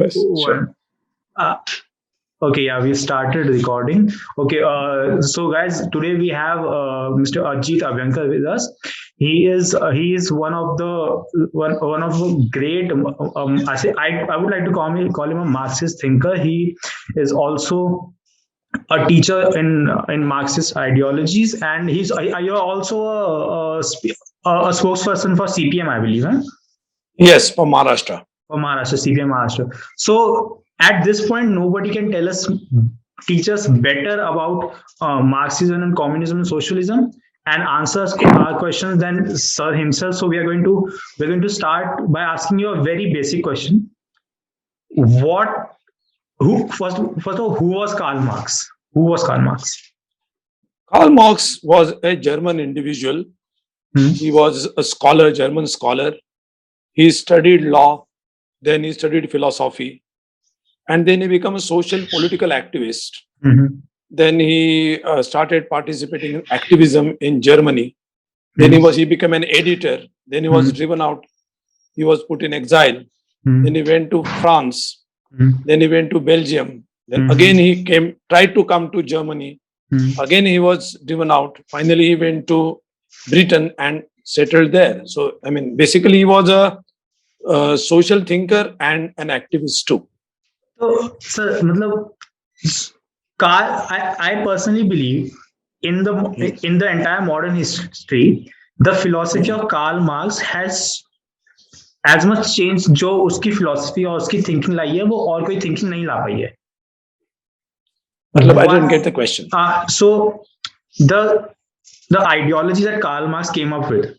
Yes, sure. One. Uh, okay, yeah, we started recording. Okay, so guys, today we have Mr. Ajit Abhyankar with us. He is one of the great. I would like to call him a Marxist thinker. He is also a teacher in Marxist ideologies, and you're also a spokesperson for CPM, I believe, huh? Yes, for Maharashtra. For Maharashtra, CPM Maharashtra. So at this point, nobody can teach us better about Marxism and communism and socialism, and answer our questions than Sir himself. So we're going to start by asking you a very basic question. What who first of all, who was Karl Marx? Who was Karl Marx? Karl Marx was a German individual. Hmm. He was a scholar, German scholar. He studied law, then he studied philosophy, and then he became a social political activist. Mhm. Then he started participating in activism in Germany. Then he became an editor. Then he was driven out. He was put in exile. Then he went to France. Then he went to Belgium. Then again he tried to come to Germany. Again he was driven out. Finally he went to Britain and settled there. So I mean, basically he was a social thinker and an activist too. So, sir, मतलब, I personally believe in the entire modern history, the philosophy of Karl Marx has as much changed जो उसकी philosophy और उसकी thinking लाई है वो और कोई thinking नहीं ला पाई है. मतलब, I didn't get the question. So the ideology that Karl Marx came up with,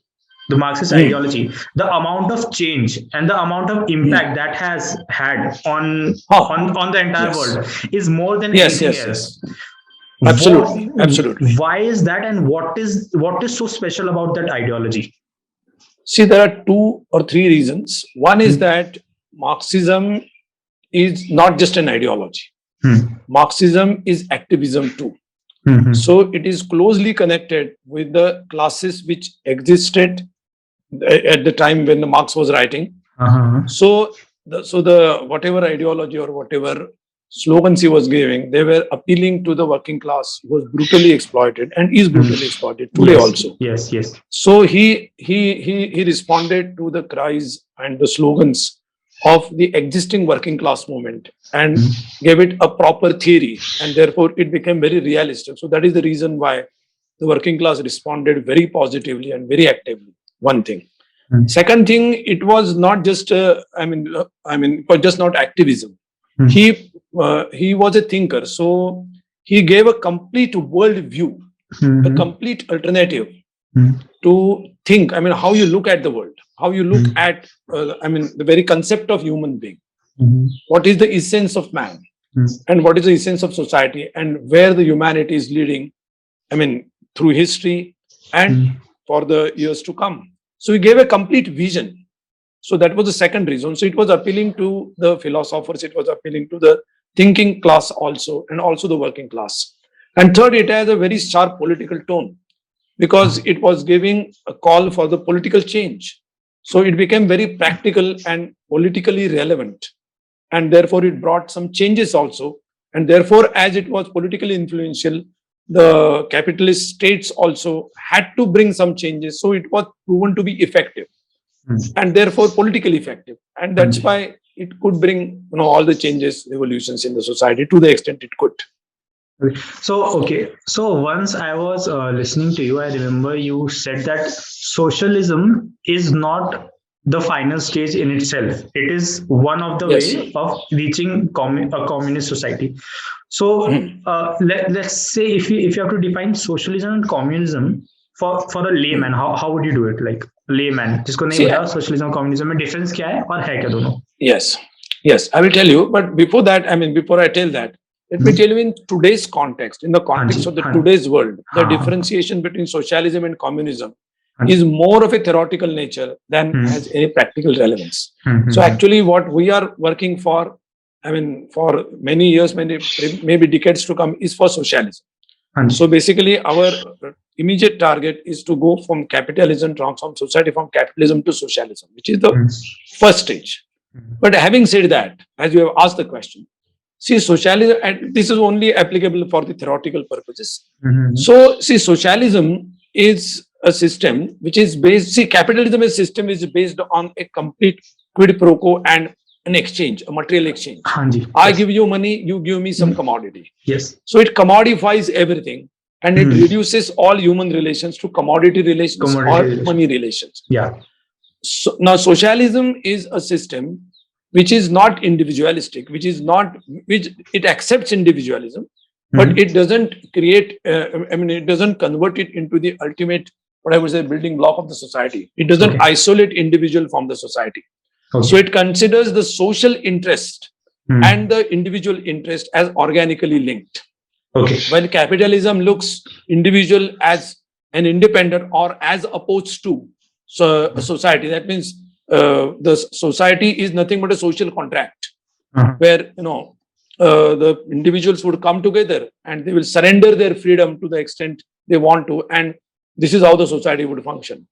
the Marxist ideology, the amount of change and the amount of impact that has had on the entire world is more than anything else. Absolutely, absolutely. Why is that, and what is so special about that ideology? See, there are 2 or 3 reasons. One is that Marxism is not just an ideology. Marxism is activism too. So it is closely connected with the classes which existed at the time when Marx was writing. So the whatever ideology or whatever slogans he was giving, they were appealing to the working class who was brutally exploited and is brutally exploited today also. Yes. So he responded to the cries and the slogans of the existing working class movement and gave it a proper theory, and therefore it became very realistic. So that is the reason why the working class responded very positively and very actively. One thing. Second thing, it was not just it was just not activism. He was a thinker, so he gave a complete world view, a complete alternative to think. I mean, how you look at the world, how you look at the very concept of human being. What is the essence of man, and what is the essence of society, and where the humanity is leading, through history and for the years to come. So he gave a complete vision. So that was the second reason. So it was appealing to the philosophers, it was appealing to the thinking class also, and also the working class. And third, it has a very sharp political tone, because it was giving a call for the political change. So it became very practical and politically relevant. And therefore it brought some changes also. And therefore, as it was politically influential, the capitalist states also had to bring some changes. So it was proven to be effective and therefore politically effective. And that's why it could bring all the changes, revolutions in the society to the extent it could. So once I was listening to you, I remember you said that socialism is not the final stage in itself. It is one of the way of reaching a communist society. So let's say if you have to define socialism and communism for a layman, how would you do it? Like layman, जिसको नहीं पता socialism communism में difference क्या है और है क्या दोनों? Yes, I will tell you. But before that, before I tell that, let me tell you in today's context, in the context of the today's world, the differentiation between socialism and communism is more of a theoretical nature than has any practical relevance. So actually what we are working for, for many years, maybe decades to come, is for socialism. So basically our immediate target is to go from capitalism, transform society from capitalism to socialism, which is the first stage. But having said that, as you have asked the question, see, socialism, and this is only applicable for the theoretical purposes. So, see, socialism is a system which is based, see, capitalism as system is based on a complete quid pro quo and an exchange, a material exchange. Hanji. I give you money, you give me some commodity. Yes. So it commodifies everything and it reduces all human relations to commodity relations or money relations. Yeah. So now socialism is a system which is not individualistic, which it accepts individualism, but it doesn't create, it doesn't convert it into the ultimate, what I would say, building block of the society. It doesn't isolate individual from the society. So it considers the social interest and the individual interest as organically linked. While capitalism looks individual as an independent or as opposed to society. That means the society is nothing but a social contract where the individuals would come together and they will surrender their freedom to the extent they want to, and this is how the society would function.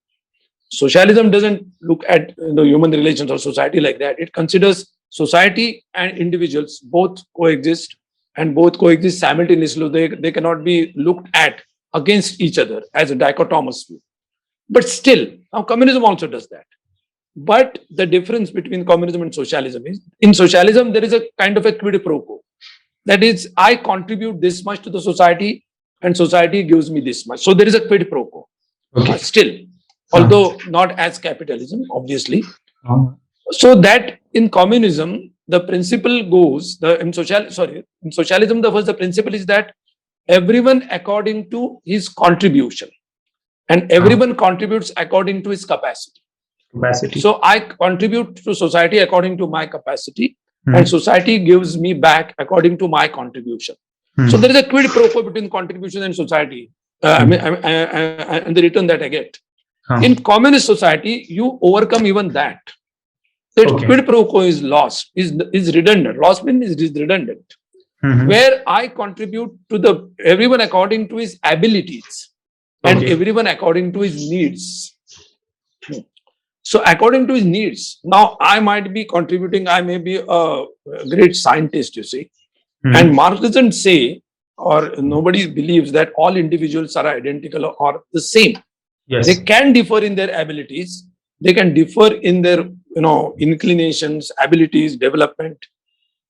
Socialism doesn't look at the human relations or society like that. It considers society and individuals both coexist and both coexist simultaneously. They cannot be looked at against each other as a dichotomous view. But still, now communism also does that. But the difference between communism and socialism is, in socialism, there is a kind of a quid pro quo. That is, I contribute this much to the society and society gives me this much. So there is a quid pro quo. Still, although not as capitalism, obviously. So that in communism, the principle goes, in socialism, the principle is that everyone according to his contribution and everyone contributes according to his capacity. So I contribute to society according to my capacity and society gives me back according to my contribution. So there is a quid pro quo between contribution and society and the return that I get. In communist society, you overcome even that. That quid pro quo is lost, is redundant. Lost means it is redundant. Where I contribute to everyone according to his abilities and everyone according to his needs. So according to his needs, now I might be contributing, I may be a great scientist, you see. And Marx doesn't say, or nobody believes that all individuals are identical or the same. They can differ in their abilities. They can differ in their, inclinations, abilities, development,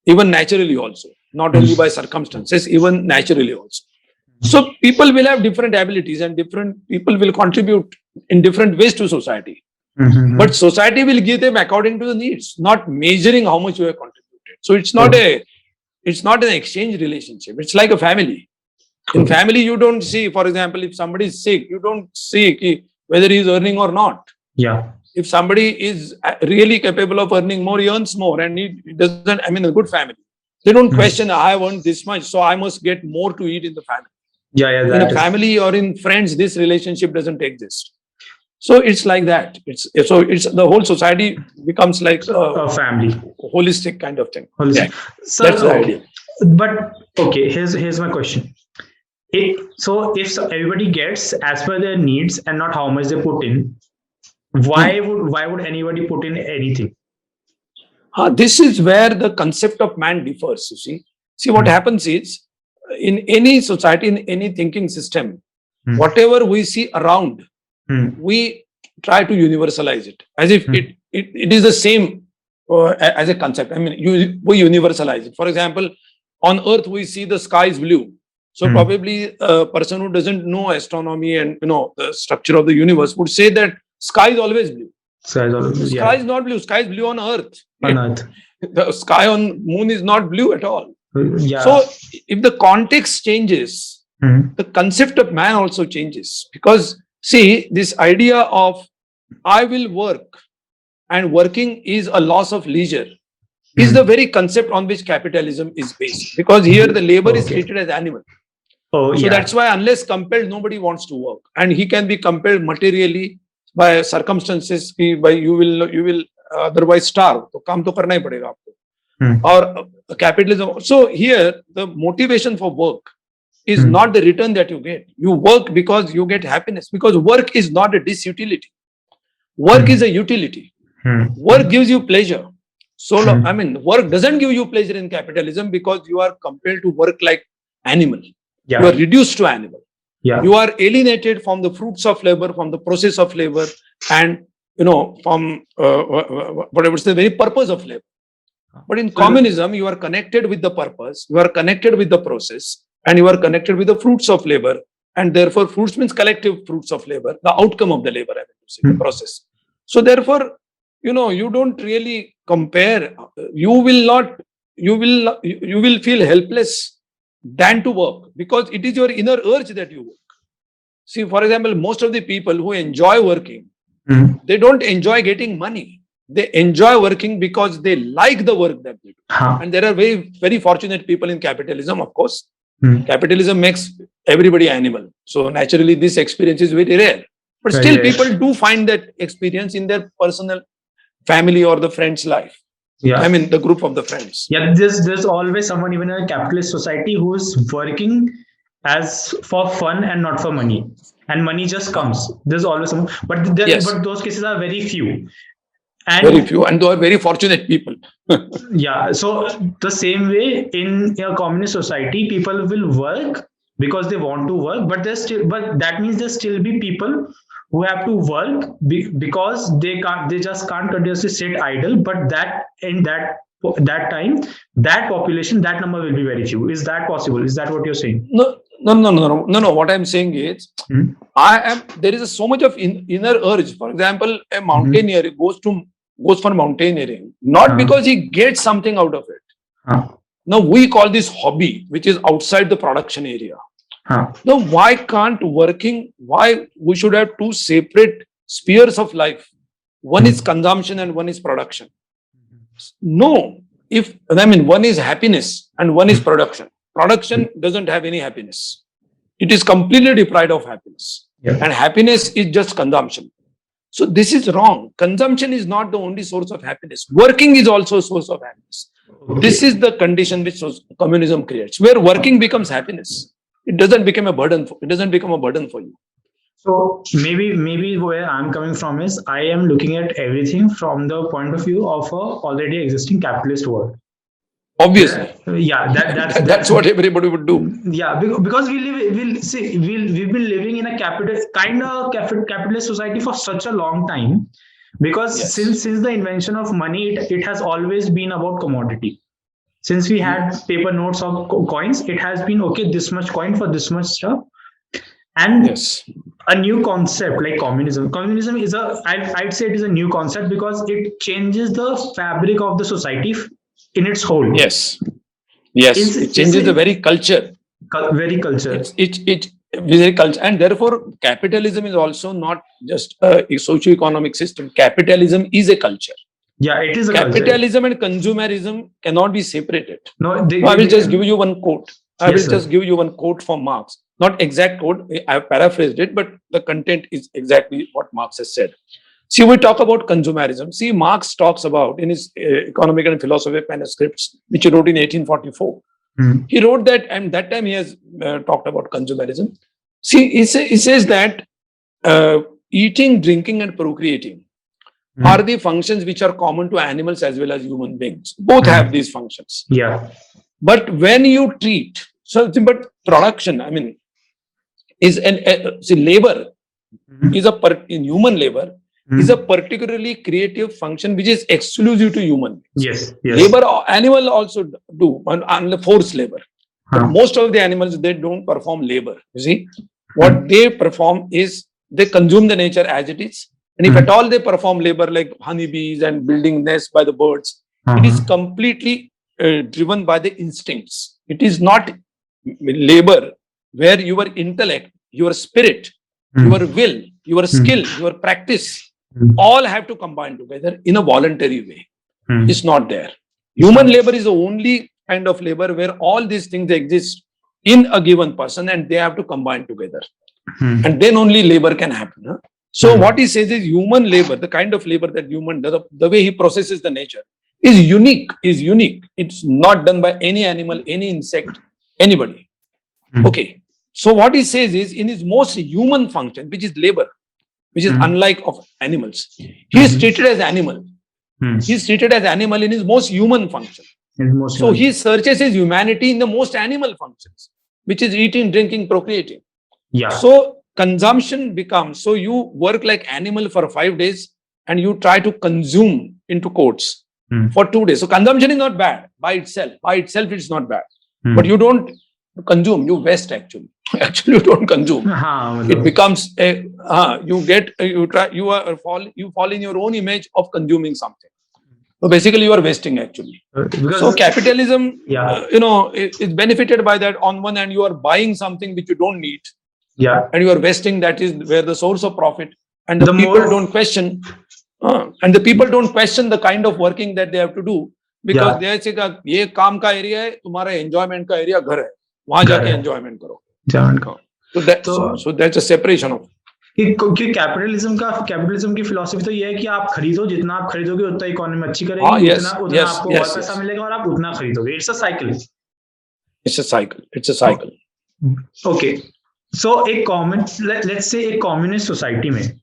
even naturally also, not only by circumstances, even naturally also. So people will have different abilities and different people will contribute in different ways to society. But society will give them according to the needs, not measuring how much you have contributed. So it's not an exchange relationship. It's like a family. In family, you don't see, for example, if somebody is sick, you don't see whether he is earning or not. If somebody is really capable of earning more, he earns more, and he doesn't, a good family. They don't question, I have earned this much, so I must get more to eat in the family. In a family or in friends, this relationship doesn't exist. So it's like that. It's the whole society becomes like a family, holistic kind of thing. So, that's the idea. But here's my question. If everybody gets as per their needs and not how much they put in, why would anybody put in anything? This is where the concept of man differs. You see what happens is, in any society, in any thinking system, whatever we see around, we try to universalize it as if it is the same as a concept. We universalize it. For example, on Earth, we see the sky is blue. So probably a person who doesn't know astronomy and the structure of the universe would say that sky is always blue. Sky is not blue. Sky is blue on Earth. The sky on Moon is not blue at all. So if the context changes, the concept of man also changes. Because see, this idea of I will work and working is a loss of leisure is the very concept on which capitalism is based. Because here the labor is treated as animal. So that's why unless compelled, nobody wants to work. And he can be compelled materially by circumstances, by you will otherwise starve. So काम तो करना ही पड़ेगा आपको. Or capitalism. So here the motivation for work is not the return that you get. You work because you get happiness. Because work is not a disutility. Work is a utility. Work gives you pleasure. So, I mean, work doesn't give you pleasure in capitalism because you are compelled to work like animal. Yeah. You are reduced to animal. Yeah. You are alienated from the fruits of labor, from the process of labor, and from whatever is the very purpose of labor. But in communism, you are connected with the purpose, you are connected with the process, and you are connected with the fruits of labor. And therefore, fruits means collective fruits of labor, the outcome of the labor, I mean to say, the process. So therefore, you don't really compare. You will feel helpless than to work, because it is your inner urge that you work. See, for example, most of the people who enjoy working, they don't enjoy getting money. They enjoy working because they like the work that they do. And there are very, very fortunate people in capitalism, of course. Capitalism makes everybody animal. So naturally, this experience is very rare. But still, people do find that experience in their personal family or the friend's life. Yeah. I mean, the group of the friends. Yeah, there's always someone, even in a capitalist society, who is working as for fun and not for money. And money just comes. There's always someone. But those cases are very few. And very few, and they are very fortunate people. Yeah. So the same way in a communist society, people will work because they want to work, but that means there still be people who have to work because they just can't continuously sit idle. But that in that time, that population, that number will be very few. Is that possible? Is that what you're saying? No. What I'm saying is, there is so much of inner urge. For example, a mountaineer goes for mountaineering, not because he gets something out of it. Now, we call this hobby, which is outside the production area. Now, why we should have two separate spheres of life? One is consumption and one is production. No, one is happiness and one is production. Production doesn't have any happiness. It is completely deprived of happiness. Yeah. And happiness is just consumption. So this is wrong. Consumption is not the only source of happiness. Working is also a source of happiness. Okay. This is the condition which communism creates, where working becomes happiness. It doesn't become a burden. It doesn't become a burden for you. So maybe where I'm coming from is, I am looking at everything from the point of view of a already existing capitalist world. Obviously, yeah, that's what everybody would do. Yeah, because we've been living in a capitalist society for such a long time. Because since the invention of money, it has always been about commodity. Since we had paper notes or coins, it has been okay, this much coin for this much stuff. And a new concept like communism. Communism is I'd say it is a new concept because it changes the fabric of the society in its whole. Yes. It changes the very culture. Very culture. It very culture, and therefore capitalism is also not just a socio-economic system. Capitalism is a culture. Yeah, it is a capitalism culture. And consumerism cannot be separated. No, I will just give you one quote. I will just give you one quote from Marx. Not exact quote. I have paraphrased it, but the content is exactly what Marx has said. See, we talk about consumerism. See, Marx talks about in his Economic and Philosophy manuscripts, which he wrote in 1844. He wrote that, and that time he has talked about consumerism. See, he says that eating, drinking, and procreating are the functions which are common to animals as well as human beings. Both have these functions. Yeah. But when you treat, but production, is labor is in human labor is a particularly creative function which is exclusive to human beings. Yes. Labor, animal also do, and forced labor. But most of the animals, they don't perform labor. You see, what they perform is they consume the nature as it is. And if at all they perform labor like honeybees and building nests by the birds, it is completely driven by the instincts. It is not labor where your intellect, your spirit, your will, your skill, your practice, all have to combine together in a voluntary way. It's not there. Human labor is the only kind of labor where all these things exist in a given person and they have to combine together. And then only labor can happen. Huh? So what he says is human labor, the kind of labor that human does, the way he processes the nature is unique. It's not done by any animal, any insect, anybody. Okay. So what he says is in his most human function, which is labor, which is unlike of animals, he is treated as animal. He's treated as animal in his most human function. So he searches his humanity in the most animal functions, which is eating, drinking, procreating. Yeah. So consumption becomes, so you work like animal for 5 days and you try to consume into quotes for 2 days. So consumption is not bad by itself. By itself, it's not bad. But you don't consume, you waste actually. Actually, you don't consume. It becomes a, you fall in your own image of consuming something. So basically, you are wasting actually. So capitalism, is benefited by that. On one hand, you are buying something which you don't need. Yeah. And you are wasting, that is where the source of profit. And the people don't question, the kind of working that they have to do, because they say that ये काम का area है, तुम्हारा enjoyment का area घर है, वहां जाके enjoyment करो. So that's a separation of. क्योंकि कैपिटलिज्म की फिलॉसफी तो ये है कि आप खरीदो, जितना आप खरीदोगे उतना इकोनॉमी अच्छी करेगी, उतना आपको और पैसा मिलेगा और आप उतना खरीदोगे. It's a cycle. It's a cycle. Okay. So एक let's say एक कम्युनिस्ट सोसाइटी में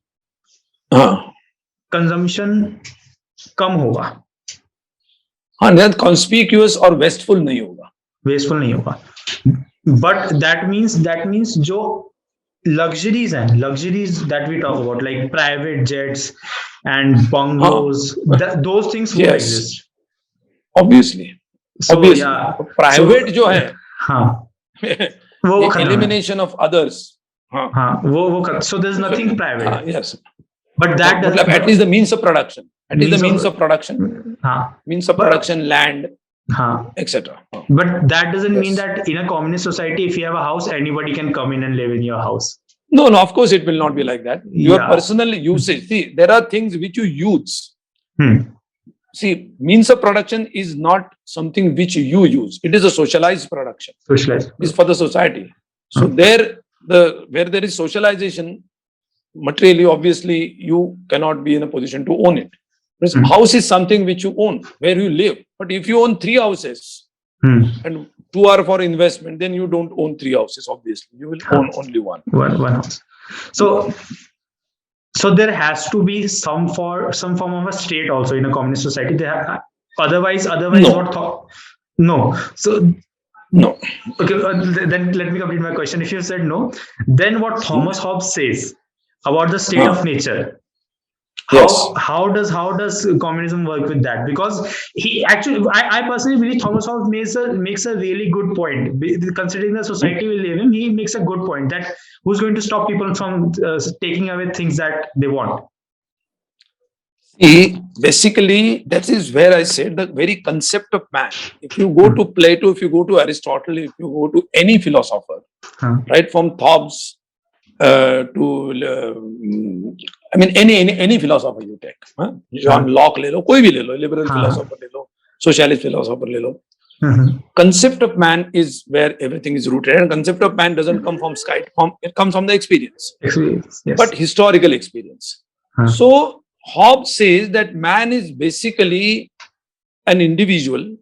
कंजम्पशन कम होगा. कॉन्स्पिक्यूअस और वेस्टफुल नहीं होगा. But that means जो luxuries that we talk about, like private jets and bungalows, those things will exist. Obviously. Private जो है, वो elimination of others. So there's nothing private. Yes. But that doesn't, at least the means of production. Means of production, land, etc. But that doesn't mean that in a communist society, if you have a house, anybody can come in and live in your house. No, of course it will not be like that. Your personal usage. See, there are things which you use. See, means of production is not something which you use. It is a socialized production. It's for the society. So where there is socialization, materially, obviously, you cannot be in a position to own it. House is something which you own, where you live. But if you own 3 houses and 2 are for investment, then you don't own 3 houses, obviously. You will own only one. One house. So there has to be some form of a state also in a communist society. Otherwise, No. what thought? No. So no. Okay, then let me complete my question. If you said no, then what Thomas Hobbes says about the state of nature. How does communism work with that? Because he actually, I personally believe Thomas Hobbes makes a really good point. Considering the society we live in, he makes a good point that who's going to stop people from taking away things that they want. Basically, that is where I said the very concept of man. If you go to Plato, if you go to Aristotle, if you go to any philosopher, right from Hobbes to any philosopher you take, John Locke ले लो, कोई भी ले लो, liberal philosopher ले लो, socialist philosopher ले लो. Concept of man is where everything is rooted, and concept of man doesn't come from sky. It comes from the experience. But historical experience. So Hobbes says that man is basically an individual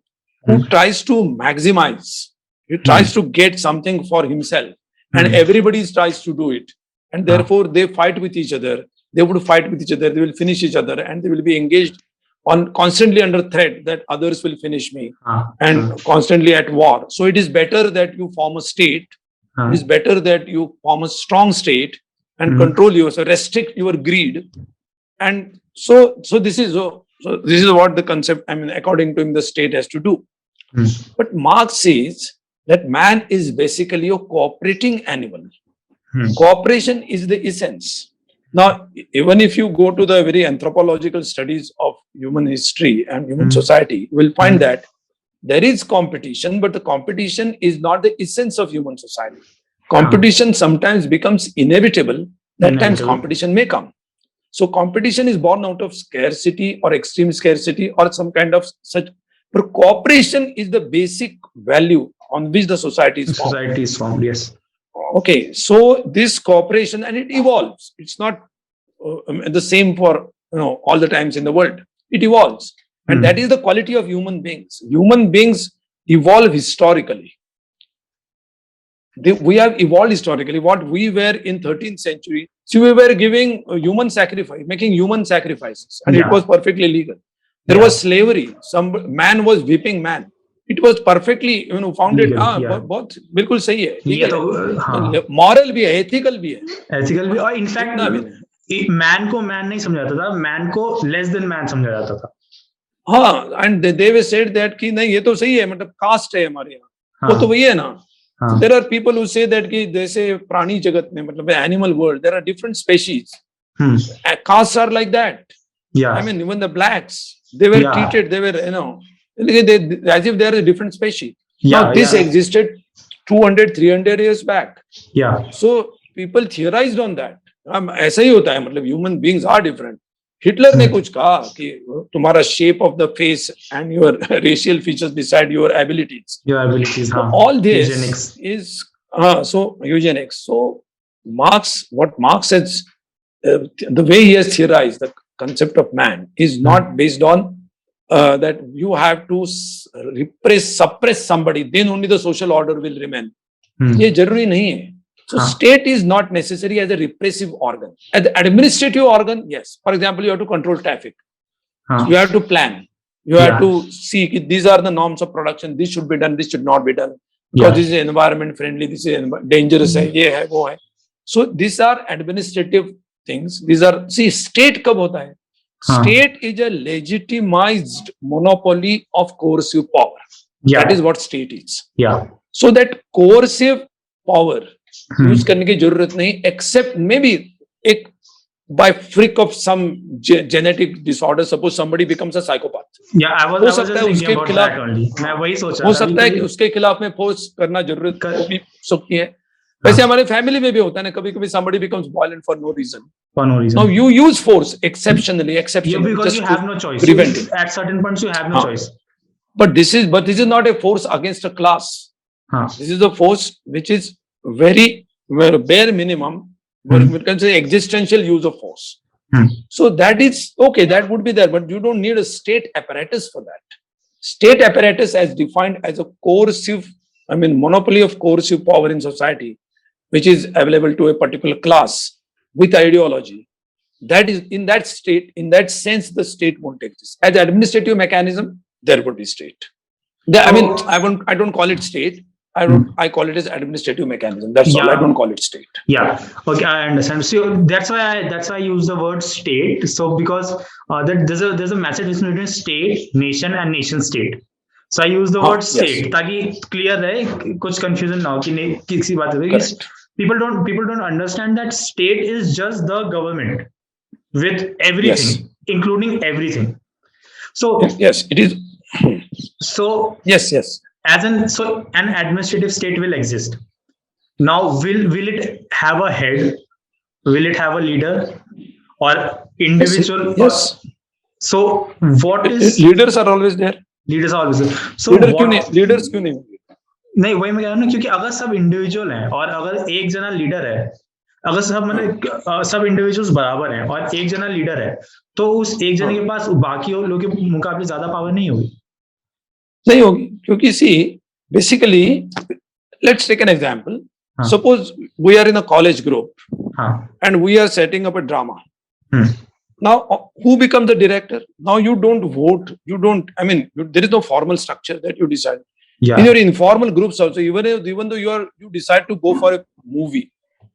who tries to maximize. He tries to get something for himself, and everybody tries to do it, and therefore they fight with each other. They would fight with each other. They will finish each other, and they will be engaged on constantly under threat that others will finish me, and constantly at war. So it is better that you form a state. It is better that you form a strong state and control yourself, restrict your greed. And so this is what the concept, according to him, the state has to do. But Marx says that man is basically a cooperating animal. Cooperation is the essence. Now, even if you go to the very anthropological studies of human history and human society, you will find that there is competition, but the competition is not the essence of human society. Competition sometimes becomes inevitable. That times competition may come. So competition is born out of scarcity or extreme scarcity or some kind of such. But cooperation is the basic value on which the society is formed. Society is formed, yes. Okay, so this cooperation, and it evolves. It's not the same for all the times in the world. It evolves, and that is the quality of human beings. Human beings evolve historically. We have evolved historically. What we were in 13th century, so we were giving human sacrifice, making human sacrifices, and it was perfectly legal. There Yeah. was slavery. Some man was whipping man. It was perfectly, founded. Legal, yeah. बहुत बिल्कुल सही है, ये legal तो है, हाँ, moral भी है, ethical भी है, एथिकल भी, और जितना भी नहीं। इनफैक्ट मैन को मैन नहीं समझा जाता था, मैन को लेस देन मैन समझा जाता था। हाँ, and they were said that कि नहीं ये तो सही है, मतलब कास्ट है हमारे यहाँ, वो तो वही है ना। हाँ, There are people who say that कि जैसे प्राणी जगत में, मतलब animal world, there are different species. Castes are like that. yeah, I mean, even the blacks, they were Yeah. treated, they were, as if they are a different species. yeah, Now, this yeah, existed 200, 300 years back. yeah, So, people theorized on that. ऐसा ही होता है, मतलब human beings are different. Hitler ने कुछ कहा कि तुम्हारा shape of the face and your racial features decide your abilities. your abilities, So हाँ, all this eugenics, is so eugenics. So what Marx says, the way he has theorized the concept of man is not based on that you have to suppress somebody, then only the social order will remain. ये जरूरी नहीं है. So हाँ. state is not necessary as a repressive organ. As an administrative organ, yes. For example, you have to control traffic. हाँ, You have to plan. You have Yeah. to see if these are the norms of production. This should be done. This should not be done. Because Yeah. this is environment friendly. This is dangerous. है, ये है, वो है. So these are administrative things. These are, see, state कब होता है? हाँ. State is a legitimized monopoly of coercive power. yeah, That is what state is. yeah, So that coercive power Hmm. use करने की जरूरत नहीं, except maybe एक by freak of some genetic disorder. Suppose somebody becomes a psychopath. yeah, I was हो just सकता है thinking उसके about खिलाफ, that only. मैं वही सोच रहा हो था सकता है कि अभी उसके खिलाफ में फोर्स करना जरूरत कर- हो भी सकती है. वैसे हमारे फैमिली में भी होता है ना, कभी कभी somebody becomes violent for no reason. for no reason. Now you use force exceptionally, Yeah, because just you to have no choice. prevent You- it. at certain points you have no हाँ. choice. But this is not a force against a class. हाँ, This is a force which is very bare minimum. We can say existential use of force. Hmm. So that is okay. That would be there, but you don't need a state apparatus for that. State apparatus, as defined as a coercive, monopoly of coercive power in society, which is available to a particular class with ideology. That is in that state. In that sense, the state won't exist. As administrative mechanism, there would be state. I don't call it state. I call it as administrative mechanism. That's all. I Yeah. don't call it state. yeah, okay, I understand. So that's why I use the word state. So because that there's a message between state, nation, and nation state. So I use the हाँ, word yes. state ताकि clear रहे, कुछ confusion ना हो कि नहीं किसी बात है. Correct. People don't understand that state is just the government with everything, Yes. including everything. So Yes, it is. Yes. as an administrative state will exist. Now will it have a head? Will it have a leader or individual? Yes. So what is Leaders are always there. leaders are always? So Leaders what, क्यों नहीं होंगे? नहीं वही मैं कह रहा हूँ ना, क्योंकि अगर सब इंडिविजुअल हैं और अगर एक जना लीडर है, अगर सब इंडिविजुअल्स बराबर हैं और एक जना लीडर है, तो उस एक जने के पास बाकी लोगों के मुकाबले ज्यादा पावर नहीं होगी. नहीं होगी, क्योंकि see, basically, let's take an example. हाँ. Suppose we are in a college group हाँ. and we are setting up a drama. Hmm. Now, who becomes the director? Now you don't vote. You don't. There is no formal structure that you decide. Yeah. In your informal groups also, even though you decide to go for a movie.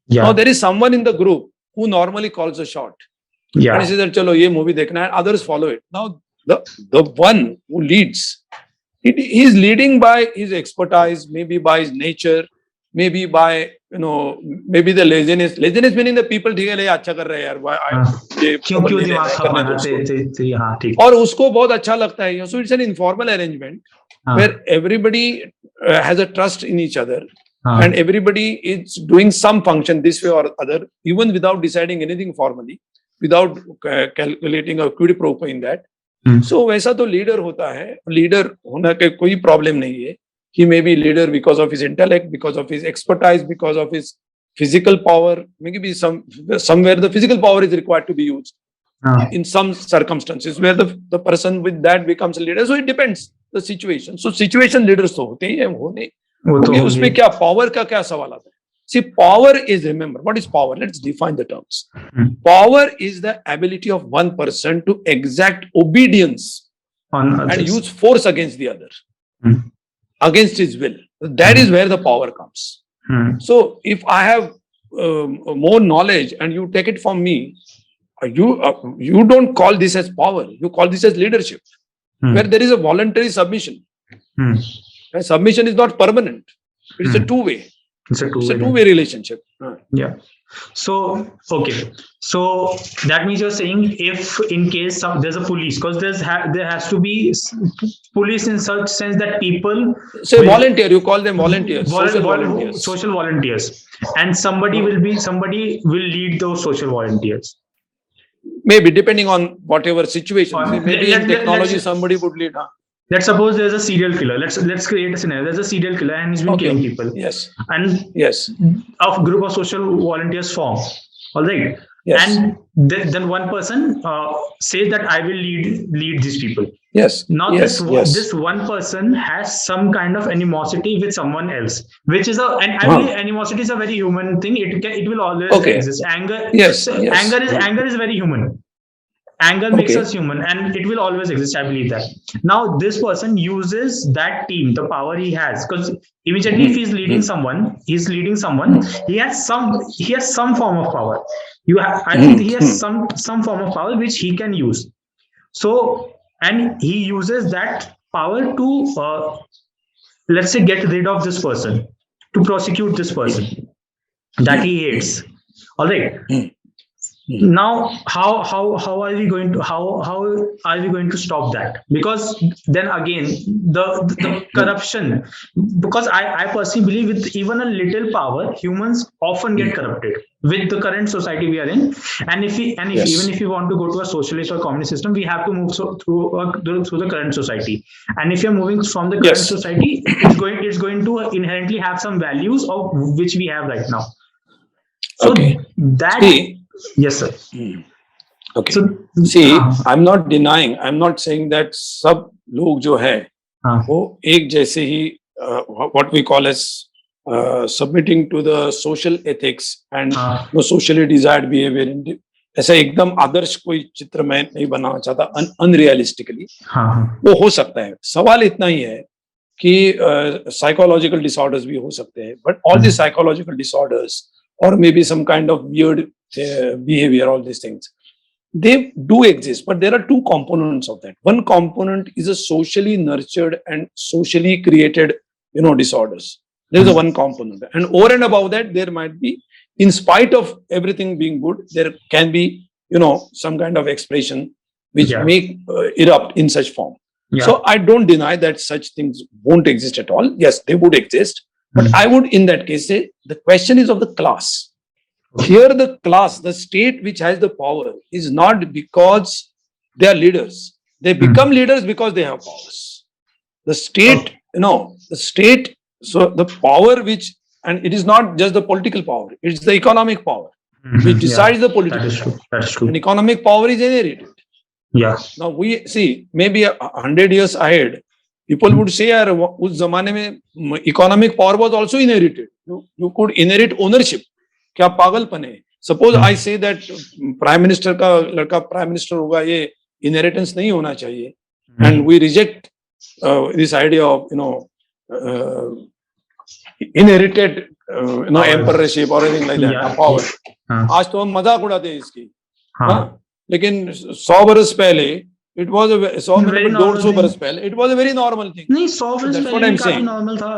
Yeah. Now there is someone in the group who normally calls a shot. Yeah. And he says that चलो ये movie देखना है, others follow it. Now the one who leads, he is leading by his expertise, maybe by his nature, maybe by maybe the laziness. Laziness meaning the people ठीक है, अच्छा कर रहे हैं यार. ये क्यों दिमाग करने खपाना दो उसको. हाँ ठीक. और उसको बहुत अच्छा लगता है. So it's an informal arrangement where everybody has a trust in each other. And everybody is doing some function this way or other, even without deciding anything formally, without calculating a quid pro quo in that. So वैसा तो leader होता है. Leader होना के कोई problem नहीं है. He may be leader because of his intellect, because of his expertise, because of his physical power. Maybe somewhere the physical power is required to be used. In some circumstances where the person with that becomes a leader. So it depends the situation. So situation leaders तो होते ही हैं, वो नहीं. उसमें क्या power का क्या सवाल आता है? See, power is, remember, what is power? Let's define the terms. Power is the ability of one person to exact obedience on and others. use force against the other, Hmm. against his will. That is where the power comes. Hmm. So if I have more knowledge and you take it from me, you don't call this as power. You call this as leadership, Hmm. where there is a voluntary submission. Hmm. And submission is not permanent. It's a Hmm. two-way. It's a It's a two-way. two-way relationship. Yeah. So, okay. So that means you're saying if in case there's a police, because there has to be police in such sense that people Say will- volunteer. You call them volunteers, social volunteers. social volunteers, and somebody will lead those social volunteers. Maybe depending on whatever situation. Or See, maybe in technology let's- somebody would lead. Let's suppose there's a serial killer. Let's create a scenario. There's a serial killer and he's been killing people. Yes. And Yes. a group of social volunteers form. All right. Yes. And then one person says that I will lead these people. Yes. Now yes. this one person has some kind of animosity with someone else, which is I believe animosity is a very human thing. It will always exist. Anger. Yes. Anger is very human. Anger makes us human, and it will always exist. I believe that. Now this person uses that team, the power he has, because immediately if he's leading someone, he has some form of power. I think he has some form of power which he can use. So, and he uses that power to let's say get rid of this person, to prosecute this person that he hates. All right. Now, how are we going to stop that? Because then again, the corruption. Because I personally believe with even a little power, humans often get corrupted with the current society we are in. And even if we want to go to a socialist or communist system, we have to move through the current society. And if you're moving from the current society, it's going to inherently have some values of which we have right now. So that. Yes, sir. Okay. So, see, I'm not denying. I'm not saying that सब लोग जो है वो एक जैसे ही what we call as submitting to the social ethics and socially desired behavior. ऐसा एकदम आदर्श कोई चित्र मैं नहीं बनाना चाहता unrealistically. वो हो सकता है. सवाल इतना ही है कि psychological disorders भी हो सकते हैं. But all the psychological disorders or maybe some kind of weird behavior, all these things, they do exist, but there are two components of that. One component is a socially nurtured and socially created, disorders. There's a one component, and over and above that, there might be, in spite of everything being good, there can be, some kind of expression which may erupt in such form. So I don't deny that such things won't exist at all. Yes, they would exist, but I would, in that case, say the question is of the class. Here, the class, the state which has the power is not because they are leaders. They become leaders because they have powers. The state, the state, so the power which, and it is not just the political power, it's the economic power which decides the political power. That is true. And economic power is inherited. Yeah. Now we see, maybe 100 years ahead, people would say, उस जमाने में economic power was also inherited. You could inherit ownership. क्या पागलपन है? Suppose I say that Prime Minister का लड़का Prime Minister होगा, ये inheritance नहीं होना चाहिए, and we reject this idea of inherited emperorship or anything like that, power. आज तो हम मजाक उड़ाते हैं इसकी, लेकिन 100 बरस पहले it was a 100-200 बरस पहले it was a very normal thing. नहीं, 100 बरस पहले भी काफी नॉर्मल था.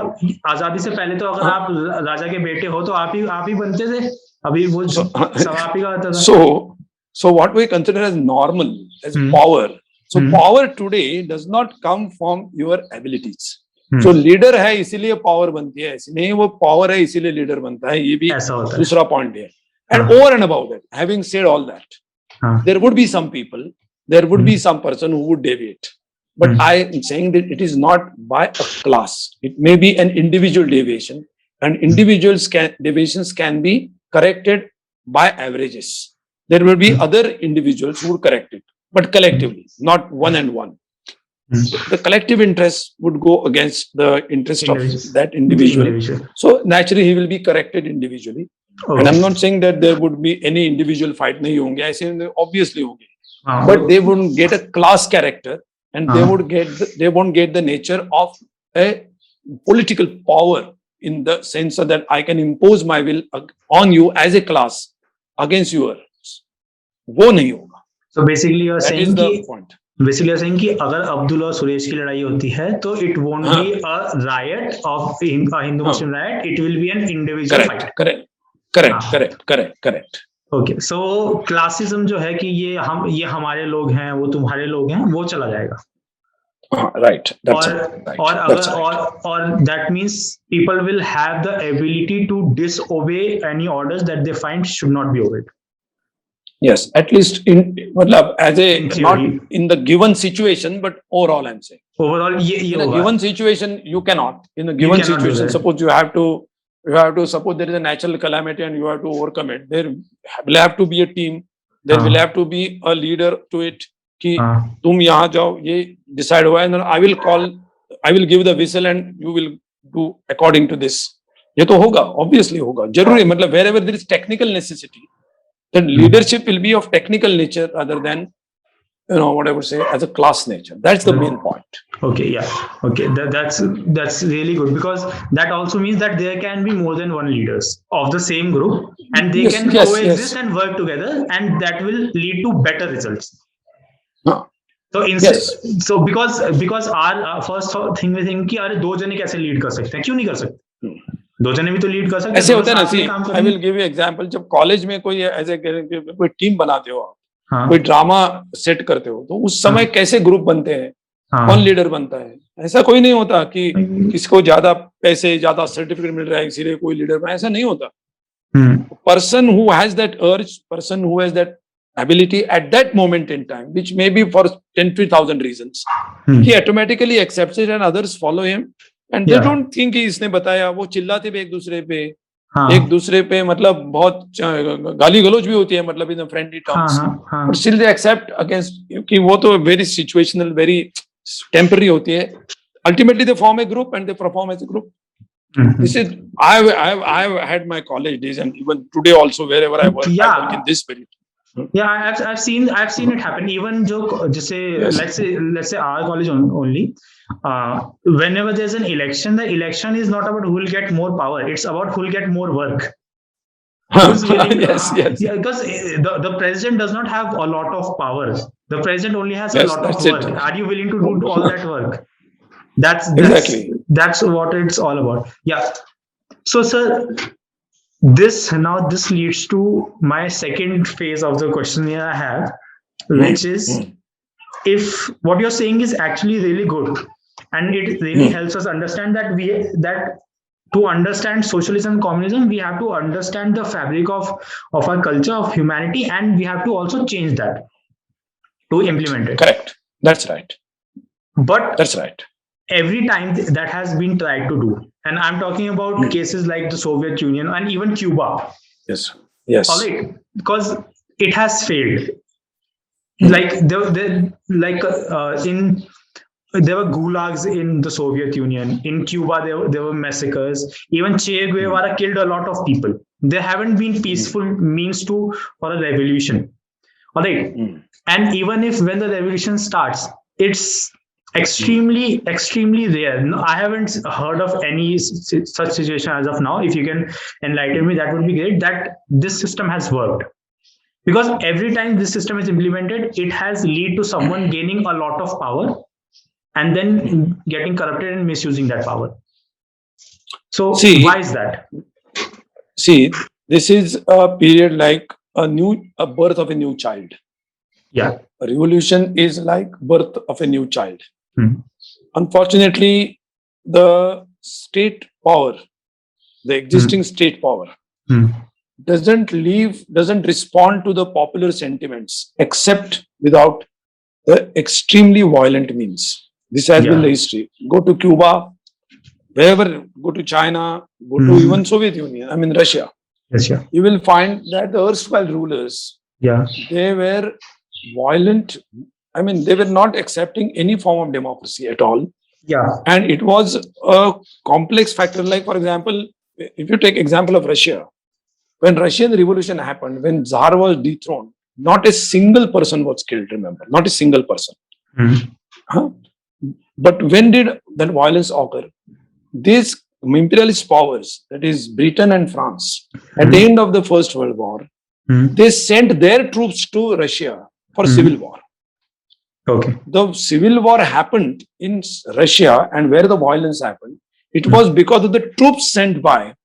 आजादी से पहले तो अगर आप राजा के बेटे हो तो आप ही बनते थे. अभी वो सब आप ही का होता था. So what we consider as normal, as power. So power today does not come from your abilities. So leader है इसीलिए power बनती है, नहीं वो power है इसीलिए leader बनता है, ये भी दूसरा point है. And over and above that, having said all that, there would be some people, there would be some person who would deviate. But I am saying that it is not by a class. It may be an individual deviation, and deviations can be corrected by averages. There will be other individuals who would correct it, but collectively, not one and one. The collective interest would go against the interest of that individual. So naturally, he will be corrected individually. And I'm not saying that there would be any individual fight. Nahi honge. I say obviously honge. But they wouldn't get a class character and they won't get the nature of a political power in the sense that I can impose my will on you as a class against yours. वो नहीं होगा. So basically you're That saying is the कि point. basically you're saying कि अगर अब्दुल और सुरेश की लड़ाई होती है तो it won't be a riot of a Hindu Muslim riot, it will be an individual fight. Correct. Okay, so classism जो है कि ये हमारे लोग हैं, वो तुम्हारे लोग हैं, वो चला जाएगा. Right. That's right. Or that means people will have the ability to disobey any orders that they find should not be obeyed. Yes, at least as a not theory. in the given situation, but overall I'm saying. Overall, In a given situation, you cannot. In a given cannot do situation, that. suppose you have to suppose there is a natural calamity and you have to overcome it. There will have to be a team. There will have to be a leader to it. कि तुम यहाँ जाओ, ये decide हुआ है, and I will give the whistle and you will do according to this. ये तो होगा, obviously होगा, जरूरी. मतलब wherever there is technical necessity, then leadership will be of technical nature rather than whatever say as a class nature. That's the main point. Okay, yeah. Okay, that's really good, because that also means that there can be more than one leaders of the same group, and they can coexist and work together, and that will lead to better results. So because our first thing we think कि अरे दो जने कैसे lead कर सकते हैं, क्यों नहीं कर सकते? दो जने भी तो लीड कर सकते हैं. ऐसे होता है ना. I will give you example. जब कॉलेज में कोई ऐसे कोई टीम बनाते हो आप, कोई ड्रामा सेट करते हो, तो उस समय कैसे ग्रुप बनते हैं, कौन लीडर बनता है? ऐसा कोई नहीं होता कि किसको ज्यादा पैसे, ज्यादा सर्टिफिकेट मिल रहा है इसीलिए कोई लीडर बना. ऐसा नहीं होता. Person who has that urge, person who has that ability at that moment in time, which may be for 10,000 reasons, he automatically accepts it and others follow him, and they don't think कि इसने बताया. वो चिल्लाते भी एक दूसरे पे मतलब बहुत गाली गलौज भी होती है, मतलब in a friendly terms, but still they accept against, कि वो तो very situational, very temporary होती है. Ultimately they form a group and they perform as a group. This is I've had my college days, and even today also wherever I work, I work in this spirit. Yeah, I've seen it happen. Even let's say our college only. Whenever there's an election, the election is not about who will get more power. It's about who will get more work. Yes. Yeah, because the president does not have a lot of powers. The president only has a lot of work. Are you willing to do all that work? That's what it's all about. Yeah. So, sir, this leads to my second phase of the question I have, which is, if what you're saying is actually really good, and it really helps us understand that to understand socialism and communism, we have to understand the fabric of our culture, of humanity, and we have to also change that to implement it. Correct. That's right. But that's right. Every time that has been tried to do, and I'm talking about cases like the Soviet Union and even Cuba. Yes. All right, because it has failed. Like there were gulags in the Soviet Union. In Cuba, there were massacres. Even Che Guevara killed a lot of people. There haven't been peaceful means for a revolution. All right, and even if when the revolution starts, it's extremely rare. No, I haven't heard of any such situation as of now. If you can enlighten me, that would be great. That this system has worked, because every time this system is implemented, it has led to someone gaining a lot of power and then getting corrupted and misusing that power. So why is that? See, this is a period like a birth of a new child. Yeah. A revolution is like birth of a new child. Unfortunately, the state power, the existing state power, doesn't respond to the popular sentiments except without the extremely violent means. This has been the history. Go to Cuba, wherever, go to China, go to even Soviet Union, Russia. Yes, yeah. You will find that the erstwhile rulers, they were violent. They were not accepting any form of democracy at all. Yeah. And it was a complex factor. Like, for example, if you take example of Russia, when Russian Revolution happened, when Tsar was dethroned, not a single person was killed, remember, not a single person. Huh? But when did that violence occur? These imperialist powers, that is Britain and France, at the end of the First World War, they sent their troops to Russia for civil war. Okay. The civil war happened in Russia, and where the violence happened, it was because of the troops sent by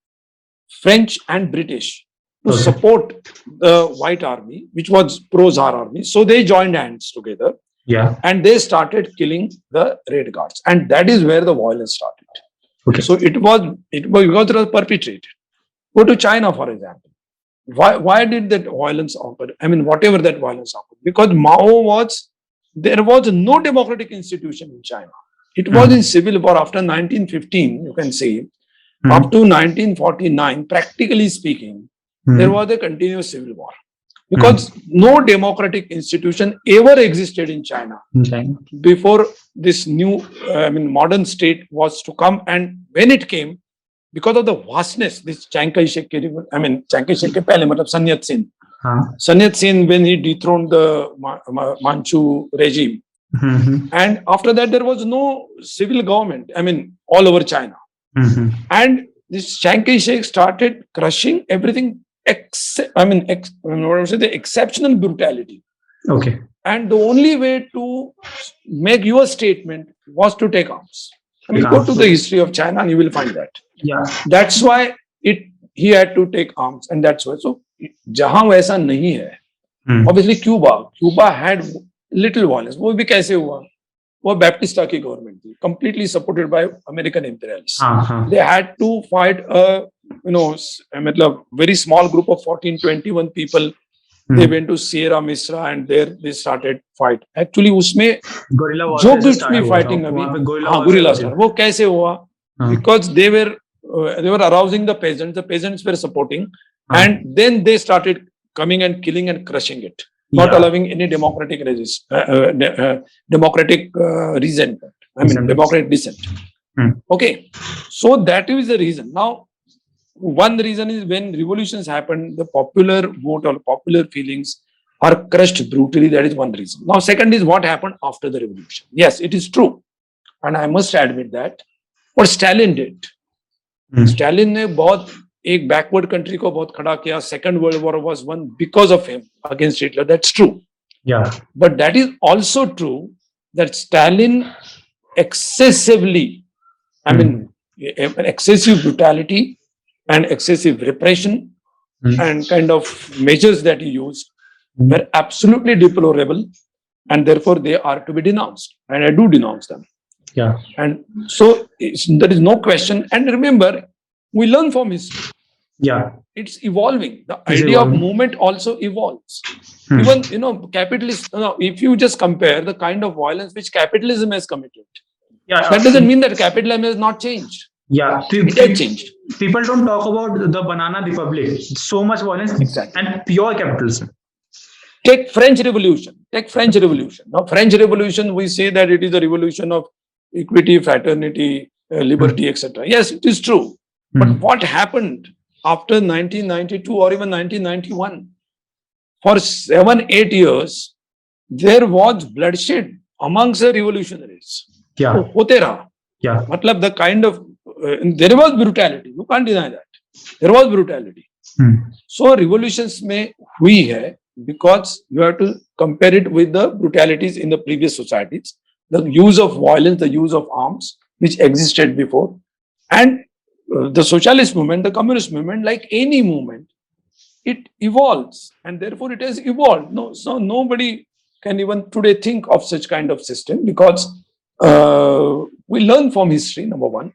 French and British to support the White Army, which was pro-Tsar army. So they joined hands together. Yeah. And they started killing the Red Guards, and that is where the violence started. Okay. So it was because it was perpetrated. Go to China, for example. Why did that violence occur? I mean, whatever that violence occurred, because there was no democratic institution in China. It was in civil war after 1915, you can say, up to 1949, practically speaking, there was a continuous civil war. Because no democratic institution ever existed in China before this new, modern state was to come. And when it came, because of the vastness, this Chiang Kai-shek, Chiang Kai-shek ke pehle, matlab Sun Yat-sen. Sun Yat-sen, when he dethroned the Manchu regime. And after that, there was no civil government, all over China. And this Chiang Kai-shek started crushing everything the exceptional brutality. Okay. And the only way to make your statement was to take arms. Go to the history of China and you will find that. Yeah. That's why he had to take arms, and that's why. So, जहां वैसा नहीं है, obviously Cuba had little violence. वो भी कैसे हुआ? वो Baptista की government थी, completely supported by American imperialists. They had to fight a very small group of 14-21 people. They went to Sierra Misra and there they started fight. Actually, उसमें जो कुछ भी fighting अभी, guerrilla style. वो कैसे हुआ? Because they were arousing the peasants. The peasants were supporting, and then they started coming and killing and crushing it, not allowing any democratic democratic dissent. Okay, so that is the reason. Now, one reason is when revolutions happen, the popular vote or popular feelings are crushed brutally. That is one reason. Now, second is what happened after the revolution. Yes, it is true, and I must admit that what Stalin did. Stalin ने बहुत एक backward country को बहुत खड़ा किया. Second World War was won because of him against Hitler. That's true. Yeah. But that is also true that Stalin excessively, excessive brutality and excessive repression and kind of measures that he used were absolutely deplorable, and therefore they are to be denounced, and I do denounce them. Yeah. And so there is no question. And remember, we learn from history. Yeah. It's evolving. The idea of movement also evolves. Even, capitalists, if you just compare the kind of violence which capitalism has committed, that doesn't mean that capitalism has not changed. Yeah, it has changed. People don't talk about the Banana Republic. So much violence and pure capitalism. Take French Revolution. Now, French Revolution, we say that it is a revolution of equity, fraternity, liberty, etc. Yes, it is true. But what happened after 1992 or even 1991? For 7-8 years, there was bloodshed amongst the revolutionaries. Yeah. होते रहा. Yeah. मतलब the kind of there was brutality. You can't deny that. There was brutality. So revolutions में हुई है because you have to compare it with the brutalities in the previous societies, the use of violence, the use of arms, which existed before, and the socialist movement, the communist movement, like any movement, it evolves, and therefore it has evolved. No, so nobody can even today think of such kind of system because we learn from history, number one,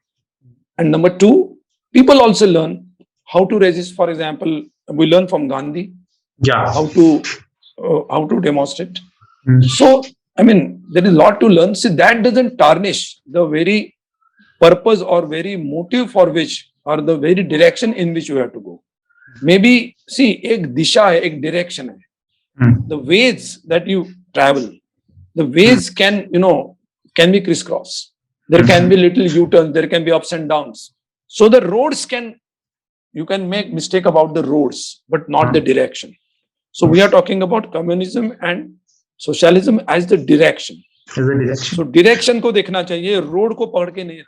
and number two, people also learn how to resist. For example, we learn from Gandhi, how to demonstrate. So, there is a lot to learn. See, that doesn't tarnish the very purpose or very motive for which, or the very direction in which you have to go. Maybe, see, ek disha hai, ek direction hai. The ways that you travel, the ways can be crisscross. There can be little U-turns, there can be ups and downs. So the roads you can make mistake about the roads, but not the direction. So we are talking about communism and socialism as the direction. is the direction. So direction को देखना चाहिए, road को पकड़ के नहीं.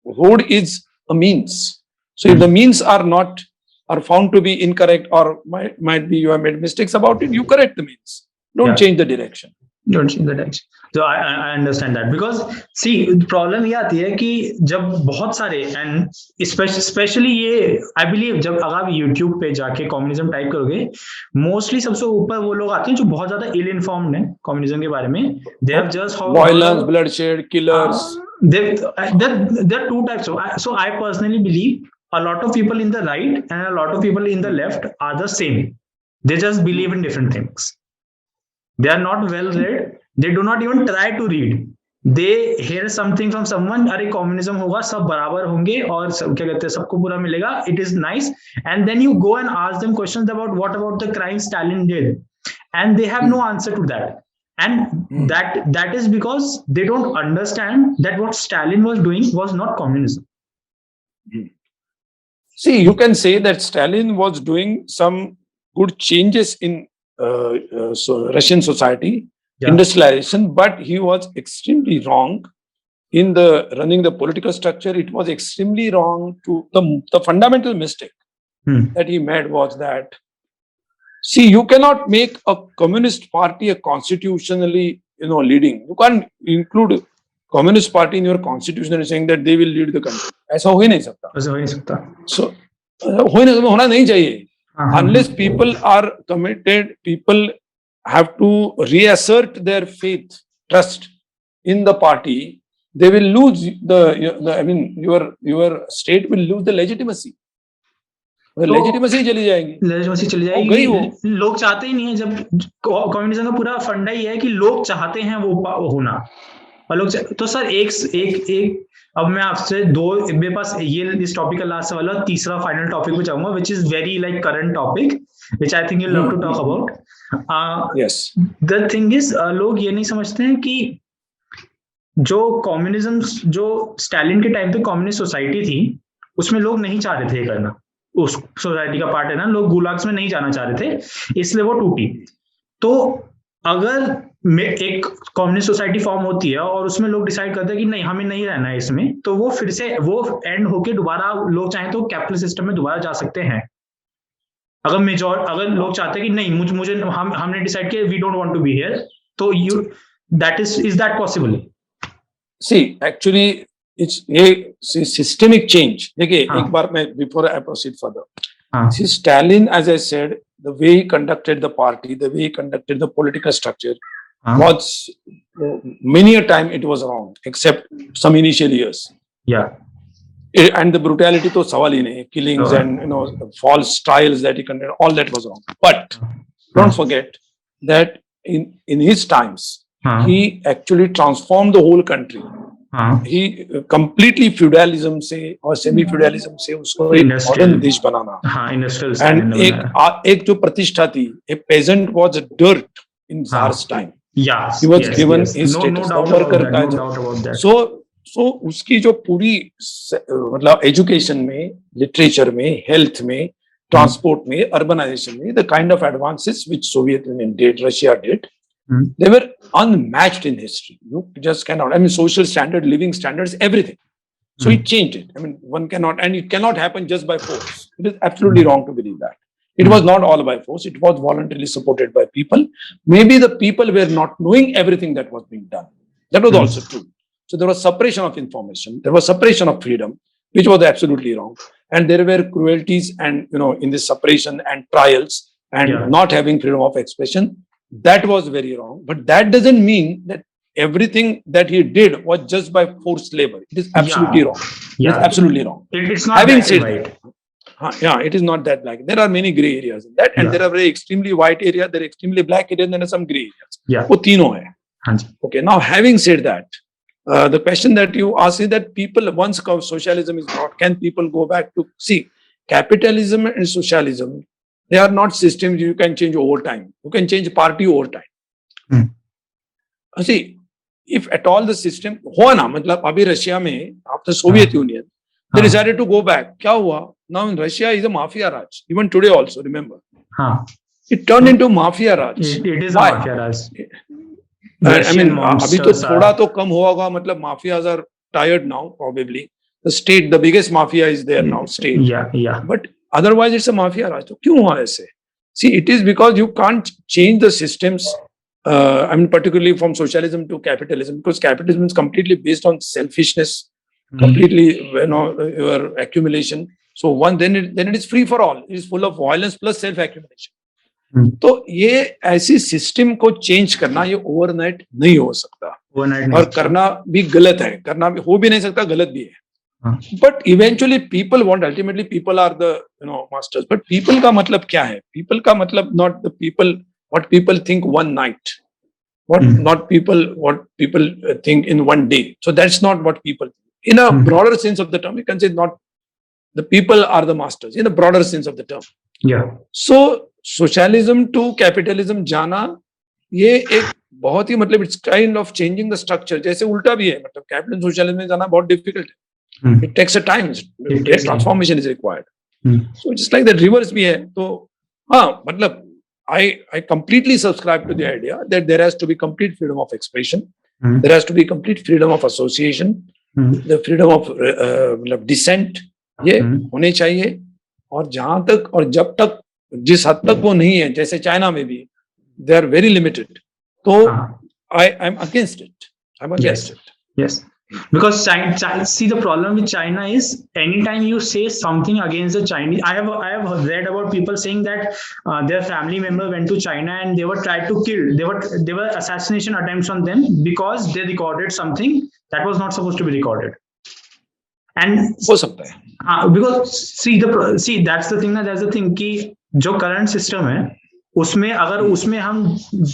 Road is a means. So if the means are found to be incorrect or might be you have made mistakes about it, you correct the means. Don't change the direction. Don't change the direction. So I understand that, because see problem ये आती है कि जब बहुत सारे and especially ये I believe जब अगर आप YouTube पे जाके कम्युनिज्म टाइप करोगे, मोस्टली सबसे ऊपर वो लोग आते हैं जो बहुत ज्यादा इल इन्फॉर्म्ड हैं कम्युनिज्म के बारे में. They have just how violence, bloodshed, killers. There are two types. So I personally believe a lot of people in the right and a lot of people in the left are the same. They just believe in different things. They are not well read. They do not even try to read. They hear something from someone, अरे communism होगा, सब बराबर होंगे और सब क्या कहते हैं, सबको पूरा मिलेगा, it is nice, and then you go and ask them questions about what about the crime Stalin did, and they have no answer to that. And that is because they don't understand that what Stalin was doing was not communism. See, you can say that Stalin was doing some good changes in Russian society, industrialization, but he was extremely wrong in the running the political structure. It was extremely wrong to the fundamental mistake that he made was that, see, you cannot make a communist party a constitutionally, leading. You can't include communist party in your constitution and saying that they will lead the country. ऐसा हो ही नहीं सकता. ऐसा हो ही नहीं सकता. So होना नहीं चाहिए. Unless people are committed, people have to reassert their faith, trust in the party. They will lose your state will lose the legitimacy. Legitimacy चली जाएगी. लोग चाहते ही नहीं है. जब कम्युनिज्म का पूरा फंडा ही है कि लोग चाहते हैं वो होना, और लोग तो सर एक अब मैं आपसे मेरे पास ये इस टॉपिक का लास्ट वाला तीसरा फाइनल टॉपिक पे जाऊंगा, which is very like current topic, which I think you love to talk about. Yes. The thing is, लोग ये नहीं समझते हैं कि जो कम्युनिज्म, जो स्टालिन के टाइम पे कम्युनिस्ट सोसाइटी थी, उसमें लोग नहीं चाह रहे थे करना. उस सोसाइटी का पार्ट है ना, लोग गुलाग्स में नहीं जाना चाह रहे थे, इसलिए वो टूटी. तो अगर एक कम्युनिस्ट सोसाइटी फॉर्म होती है और उसमें लोग डिसाइड करते हैं कि नहीं हमें नहीं रहना है इसमें, तो वो फिर से वो एंड होके दोबारा लोग चाहें तो कैपिटलिस्ट सिस्टम में दोबारा जा सकते हैं. अगर लोग चाहते हैं कि नहीं मुझे हमने डिसाइड किया we don't want to be here, तो that is that possible? See actually it's ये सिस्टमिक चेंज. देखिए एक बार मैं before I proceed further, see Stalin as I said, the way he conducted the party, the way he conducted the political structure was many a time it was wrong, except some initial years. Yeah. And the brutality to sawal hi nahi, killings and false trials that he conducted, all that was wrong. But don't forget that in his times he actually transformed the whole country. He completely feudalism से और semi feudalism से उसको एक modern देश बनाना. And एक जो प्रतिष्ठा थी, a peasant was dirt in Tsar's time. He was given his status. So उसकी जो पूरी मतलब एजुकेशन में, लिटरेचर में, हेल्थ में, ट्रांसपोर्ट में, अर्बनाइजेशन में, the kind of advances which Soviet Union did, Russia did, they were unmatched in history. You just cannot. I mean, social standard, living standards, everything. So it changed it. I mean, one cannot, and it cannot happen just by force. It is absolutely wrong to believe that. It was not all by force. It was voluntarily supported by people. Maybe the people were not knowing everything that was being done. That was also true. So there was suppression of information. There was suppression of freedom, which was absolutely wrong. And there were cruelties and, in this suppression and trials and not having freedom of expression. That was very wrong, but that doesn't mean that everything that he did was just by forced labor. It is absolutely wrong. It is absolutely wrong. It's not having that said right. It is not that black. There are many gray areas in that, and there are very extremely white area, there are extremely black areas, and there are some gray areas. वो तीनों है. Okay. Now, having said that, the question that you ask is that people, once socialism is brought, can people go back to see capitalism and socialism? They are not systems you can change over time. You can change party over time. See, if at all the system हुआ ना, मतलब अभी Russia में after Soviet Union, they decided to go back. क्या हुआ? Now in Russia is a mafia raj. Even today also, remember. It turned into mafia raj. It is a mafia raj. I Russian mean, अभी तो monsters थोड़ा are. तो कम हुआ होगा, मतलब mafias are tired now, probably. The state, the biggest mafia is there now, state. Yeah. But otherwise, it's a mafia, Raj. तो क्यों हुआ ऐसे? See, it is because you can't change the systems. I mean, particularly from socialism to capitalism, because capitalism is completely based on selfishness, completely, your accumulation. So then it is free for all. It is full of violence plus self-accumulation. तो ये ऐसी system को change करना ये overnight नहीं हो सकता, Overnight और नहीं. करना भी गलत है, करना भी हो भी नहीं सकता, गलत भी है. But eventually people want, ultimately people are the masters. But people का मतलब क्या है? पीपल का मतलब not the people what people think one night, what people think in one day. So that's not what people think. In a broader sense of the term, you can say not the people are the masters in a broader sense of the term. Yeah. So socialism to capitalism जाना ये एक बहुत ही, मतलब it's kind of changing the structure. जैसे उल्टा भी है, मतलब कैपिटलिज्म सोशलिज्म में जाना बहुत डिफिकल्ट है. It takes a time. Great transformation is required. So just like that reverse भी है. तो हाँ, मतलब I completely subscribe to the idea that there has to be complete freedom of expression. There has to be complete freedom of association. The freedom of मतलब dissent ये होने चाहिए. और जहां तक और जब तक जिस हद तक वो नहीं है, जैसे चाइना में भी they are very limited. So I'm against it. I'm against it. Yes. Because China, see, the problem with China is anytime you say something against the Chinese, I have read about people saying that their family member went to China and they were tried to kill. There were assassination attempts on them because they recorded something that was not supposed to be recorded. And हो सकता है. Because see that's the thing ना, that's the thing कि जो current system है उसमें अगर उसमें हम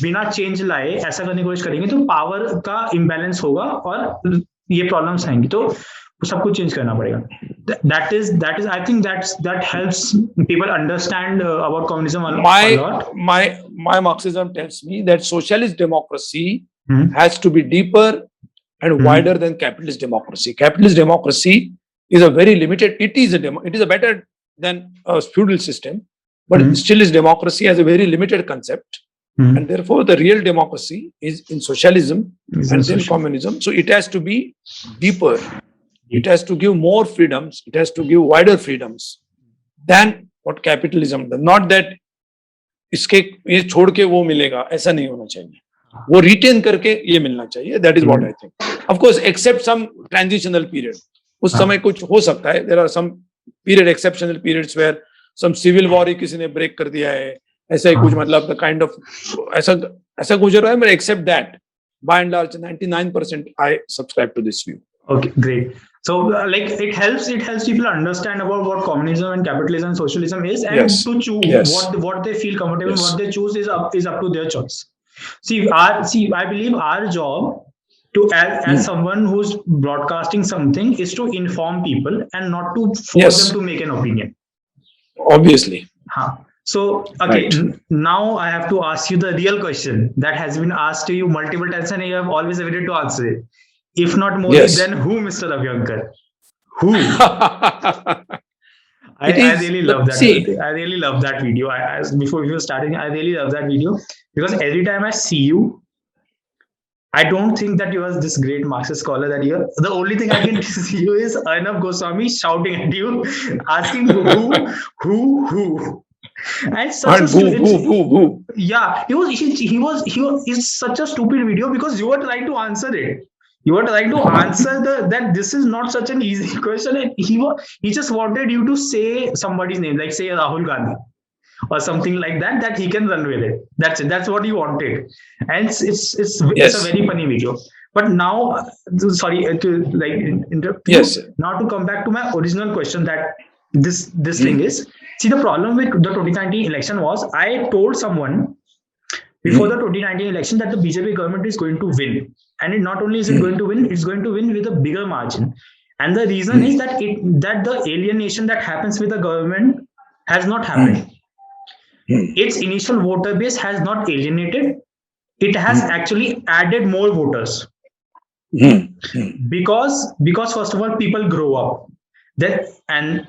बिना चेंज लाए ऐसा करने की कोशिश करेंगे तो पावर का इम्बैलेंस होगा और ये प्रॉब्लम्स आएंगी. तो सब कुछ चेंज करना पड़ेगा. That is I think that helps people understand about communism a lot. My Marxism tells me that socialist democracy has to be deeper and wider than capitalist democracy. Capitalist democracy is a very limited. It is a better than a feudal system, but still is democracy has a very limited concept. And therefore the real democracy is in socialism and then communism. So it has to be deeper. It has to give more freedoms. It has to give wider freedoms than what capitalism does. Not that इसके ये छोड़ के वो मिलेगा, ऐसा नहीं होना चाहिए. वो रिटेन करके ये मिलना चाहिए. That is what I think. Of course, except some transitional period. उस समय कुछ हो सकता है. There are some exceptional periods where some civil war ही किसी ने break कर दिया है. ऐसा ही कुछ, मतलब the kind of ऐसा गुजर रहा है. But except that, by and large, 99% I subscribe to this view. Okay, great. So, like, it helps people understand about what communism and capitalism and socialism is, and to choose what they feel comfortable. What they choose is up to their choice. I believe our job to as someone who's broadcasting something is to inform people and not to force them to make an opinion. Obviously. So, okay, now I have to ask you the real question that has been asked to you multiple times and you have always avoided to answer it. If not Modi, then who, Mr. Abhyankar? Who? I really love that. I really love that video. Before we were starting, I really love that video because every time I see you, I don't think that you are this great Marxist scholar that you are. The only thing I can see you is Arnab Goswami shouting at you, asking who. And such who. Yeah, it's such a stupid video because you were trying to answer it. You were trying to answer that this is not such an easy question. And he just wanted you to say somebody's name, like say Rahul Gandhi or something like that he can run with it. That's it. That's what he wanted. And it's a very funny video. But now, sorry to interrupt. Yes. Now to come back to my original question that this thing is, see, the problem with the 2019 election was I told someone before the 2019 election that the BJP government is going to win. And not only is it going to win, it's going to win with a bigger margin. And the reason is that the alienation that happens with the government has not happened. Its initial voter base has not alienated. It has actually added more voters. Because first of all, people grow up. And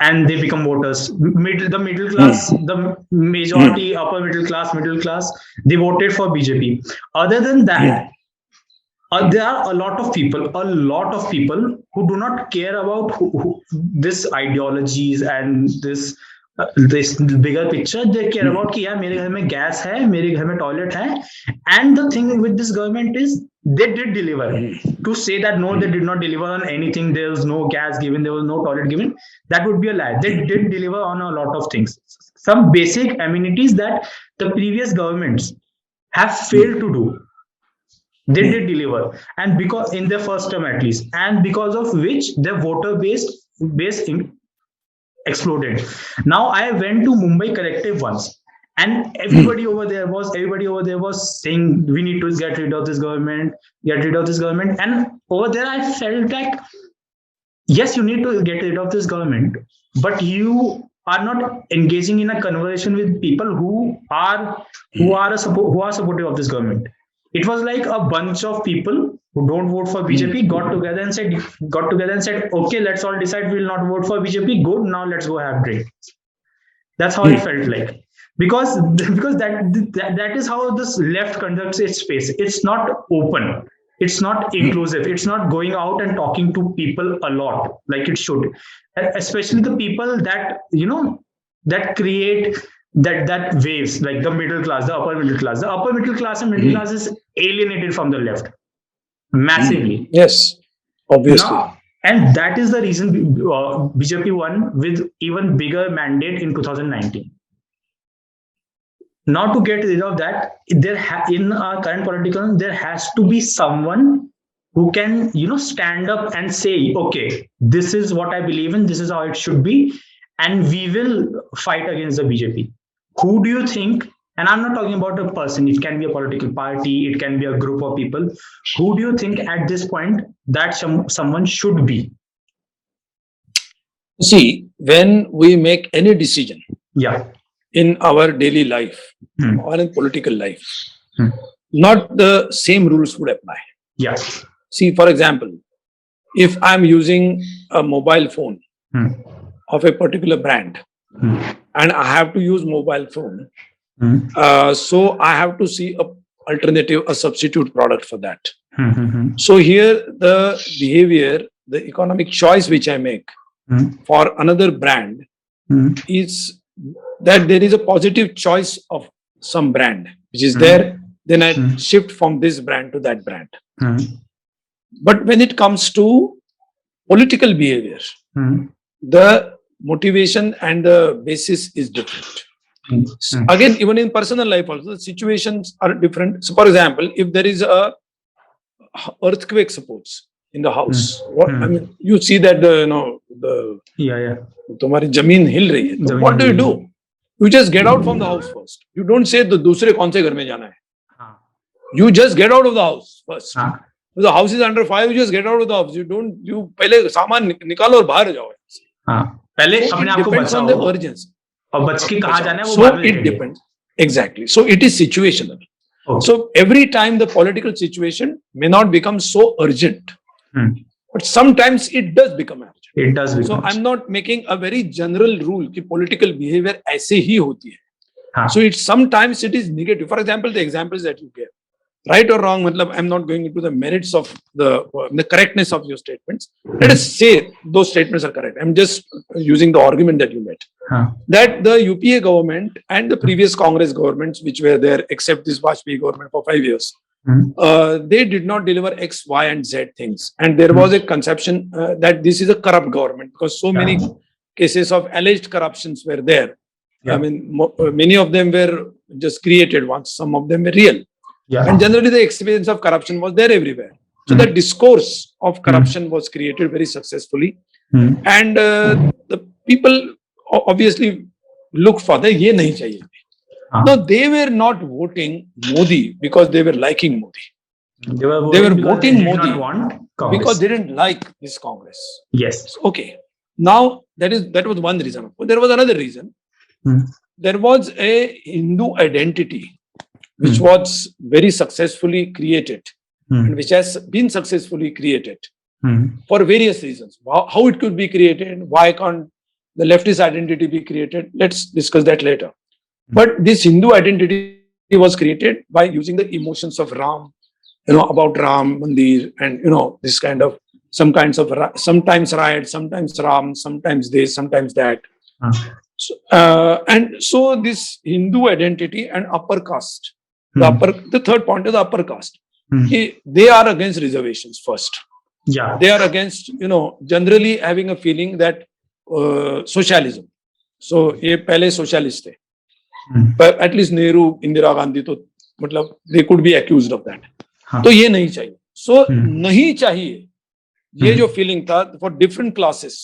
and they become voters. The middle class, the majority, upper middle class, they voted for BJP. Other than that, there are a lot of people who do not care about this ideologies and this bigger picture. They care about कि यार मेरे घर में gas है, मेरे घर में toilet है, and the thing with this government is they did deliver. To say that no, they did not deliver on anything, there was no gas given, there was no toilet given, that would be a lie. They did deliver on a lot of things, some basic amenities that the previous governments have failed to do. They did deliver, and because in their first term at least, and because of which their voter base exploded. Now I went to Mumbai Collective once, and everybody over there was saying we need to get rid of this government, and over there I felt like yes, you need to get rid of this government, but you are not engaging in a conversation with people who are supportive of this government. It was like a bunch of people who don't vote for BJP got together and said, okay, let's all decide we'll not vote for BJP. Good, now let's go have drink. That's how it felt like, because that is how this left conducts its space. It's not open. It's not inclusive. It's not going out and talking to people a lot like it should, especially the people that that create that waves, like the middle class, the upper middle class. The upper middle class and middle class is alienated from the left massively. Yes, obviously. Now, and that is the reason BJP won with even bigger mandate in 2019. Now, to get rid of that, in our current political, there has to be someone who can stand up and say, okay, this is what I believe in, this is how it should be, and we will fight against the BJP. Who do you think? And I'm not talking about a person, it can be a political party, it can be a group of people. Who do you think at this point that someone should be? See, when we make any decision in our daily life or in political life, not the same rules would apply. Yes. See, for example, if I'm using a mobile phone of a particular brand and I have to use mobile phone, so I have to see a substitute product for that. So here the behavior, the economic choice which I make for another brand is that there is a positive choice of some brand which is there, then I shift from this brand to that brand. But when it comes to political behavior, the motivation and the basis is different. Again, even in personal life also, the situations are different. So, for example, if there is a earthquake, suppose, in the house, I mean, you see that तुम्हारी जमीन हिल रही है. So what do? You just get out from the house first. You don't say the दूसरे कौन से घर में जाना है. You just get out of the house first. If the house is under fire, you just get out of the house. You पहले सामान निकालो और बाहर जाओ. पहले अपने आप को बचाओ. Urgency. और बच के कहाँ जाना है वो So it depends. Exactly. So it is situational. Okay. So every time the political situation may not become so urgent, but sometimes it does become urgent. It does become. So I'm not making a very general rule कि political behavior ऐसे ही होती है. So it's sometimes it is negative. For example, the examples that you gave, right or wrong, matlab, I'm not going into the merits of the correctness of your statements. Let us say those statements are correct. I'm just using the argument that you made. That the UPA government and the previous Congress governments which were there, except this Vajpayee government for 5 years, they did not deliver X, Y, and Z things. And there was a conception that this is a corrupt government because so many cases of alleged corruptions were there. I mean, many of them were just created ones. Some of them were real. And generally the experience of corruption was there everywhere. So the discourse of corruption was created very successfully. And the people obviously looked for the ye nahi chahiye. No, they were not voting Modi because they were liking Modi. They were voting Modi because they didn't like this Congress. Yes. Okay. Now that was one reason. But there was another reason. There was a Hindu identity which was very successfully created and which has been successfully created for various reasons. How it could be created, why can't the leftist identity be created. Let's discuss that later. But this Hindu identity was created by using the emotions of Ram, about Ram Mandir, and this kind of some kinds of sometimes riot, sometimes Ram, sometimes this, sometimes that. And so this Hindu identity and upper caste, the third point is the upper caste. They are against reservations first. Yeah. They are against, generally having a feeling that socialism. So ये पहले socialist थे. But at least Nehru, Indira Gandhi, तो मतलब they could be accused of that. तो ये नहीं चाहिए. So नहीं चाहिए. ये जो feeling था for different classes.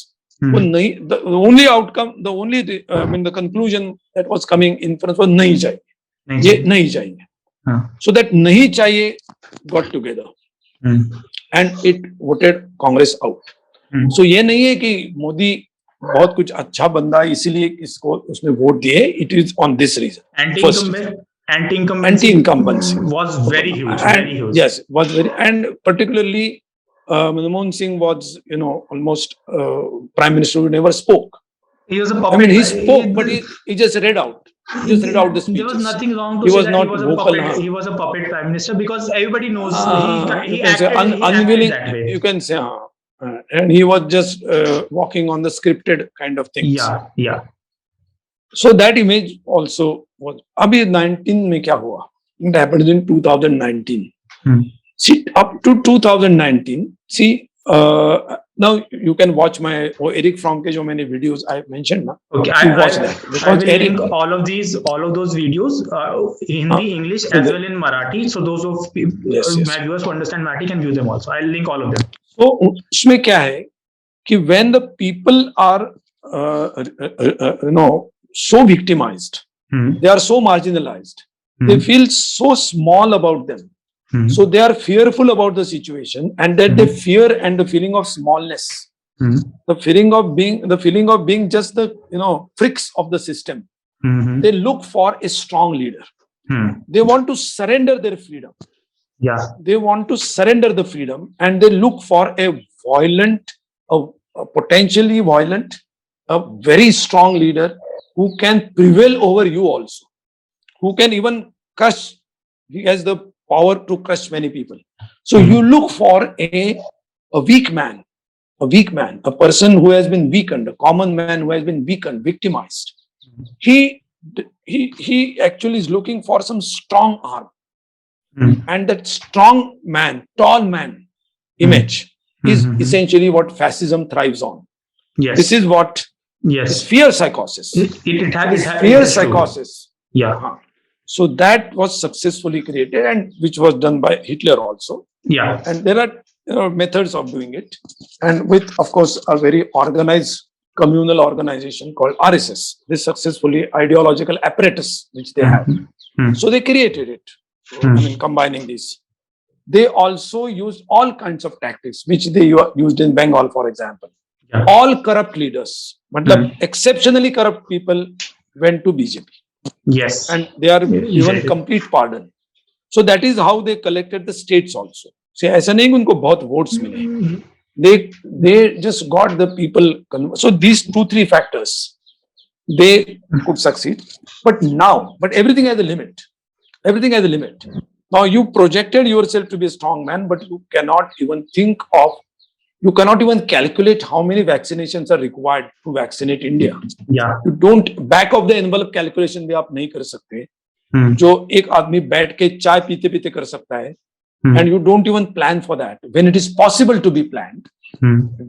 वो नहीं. The only outcome, the conclusion that was coming in front was नहीं चाहिए. ये नहीं चाहिए. So that नहीं चाहिए got together. And it voted Congress out. So ये नहीं है कि मोदी बहुत कुछ अच्छा बंदा है इसीलिए इसको उसने वोट दिए. It is on this reason. Anti-incumbency was very huge. Very huge. Yes, was very, and particularly Manmohan Singh was, almost prime minister who never spoke. He was a puppet. I mean, he spoke, but he just read out. He just read out the speeches. There was nothing wrong to say that not he was a vocal, puppet. He was a puppet prime minister because everybody knows he can say acted unwilling. that way. You can say, and he was just walking on the scripted kind of things. Yeah. So that image also was. Abhi 19 में क्या हुआ? It happened in 2019. See, up to 2019. See, now you can watch my Eric Franke जो मैंने videos I mentioned ना. Okay, I will link all of those videos, Hindi, English as well in Marathi. So those of my viewers who understand Marathi can view them also. I'll link all of them. So उसमें क्या है कि when the people are so victimized, they are so marginalized, they feel so small about them. So they are fearful about the situation, and that they fear and the feeling of smallness, the feeling of being just the freaks of the system. They look for a strong leader. They want to surrender their freedom. Yeah, they want to surrender the freedom, and they look for a violent, a potentially violent, a very strong leader who can prevail over you also, who can even crush. He has the power to crush many people. So you look for a weak man, a person who has been weakened, a common man who has been weakened, victimized. He actually is looking for some strong arm. And that strong man, tall man image is essentially what fascism thrives on. Yes. This is what is fear psychosis. It has fear psychosis. Yeah. So that was successfully created, and which was done by Hitler also. Yeah. And there are methods of doing it, and with, of course, a very organized communal organization called RSS. This successfully ideological apparatus which they have. So they created it. I mean, combining this. They also used all kinds of tactics, which they used in Bengal, for example. Yeah. All corrupt leaders, exceptionally corrupt people went to BJP. Yes. And they are given complete pardon. So that is how they collected the states also. See, ऐसा नहीं कि उनको बहुत votes मिले. They just got the people. So these 2-3 factors, they could succeed. But everything has a limit. Everything has a limit. Now you projected yourself to be a strong man, but you cannot even calculate how many vaccinations are required to vaccinate India. Yeah. You don't, back of the envelope calculation भी आप नहीं कर सकते, जो एक आदमी बैठ के चाय पीते पीते कर सकता है, and you don't even plan for that when it is possible to be planned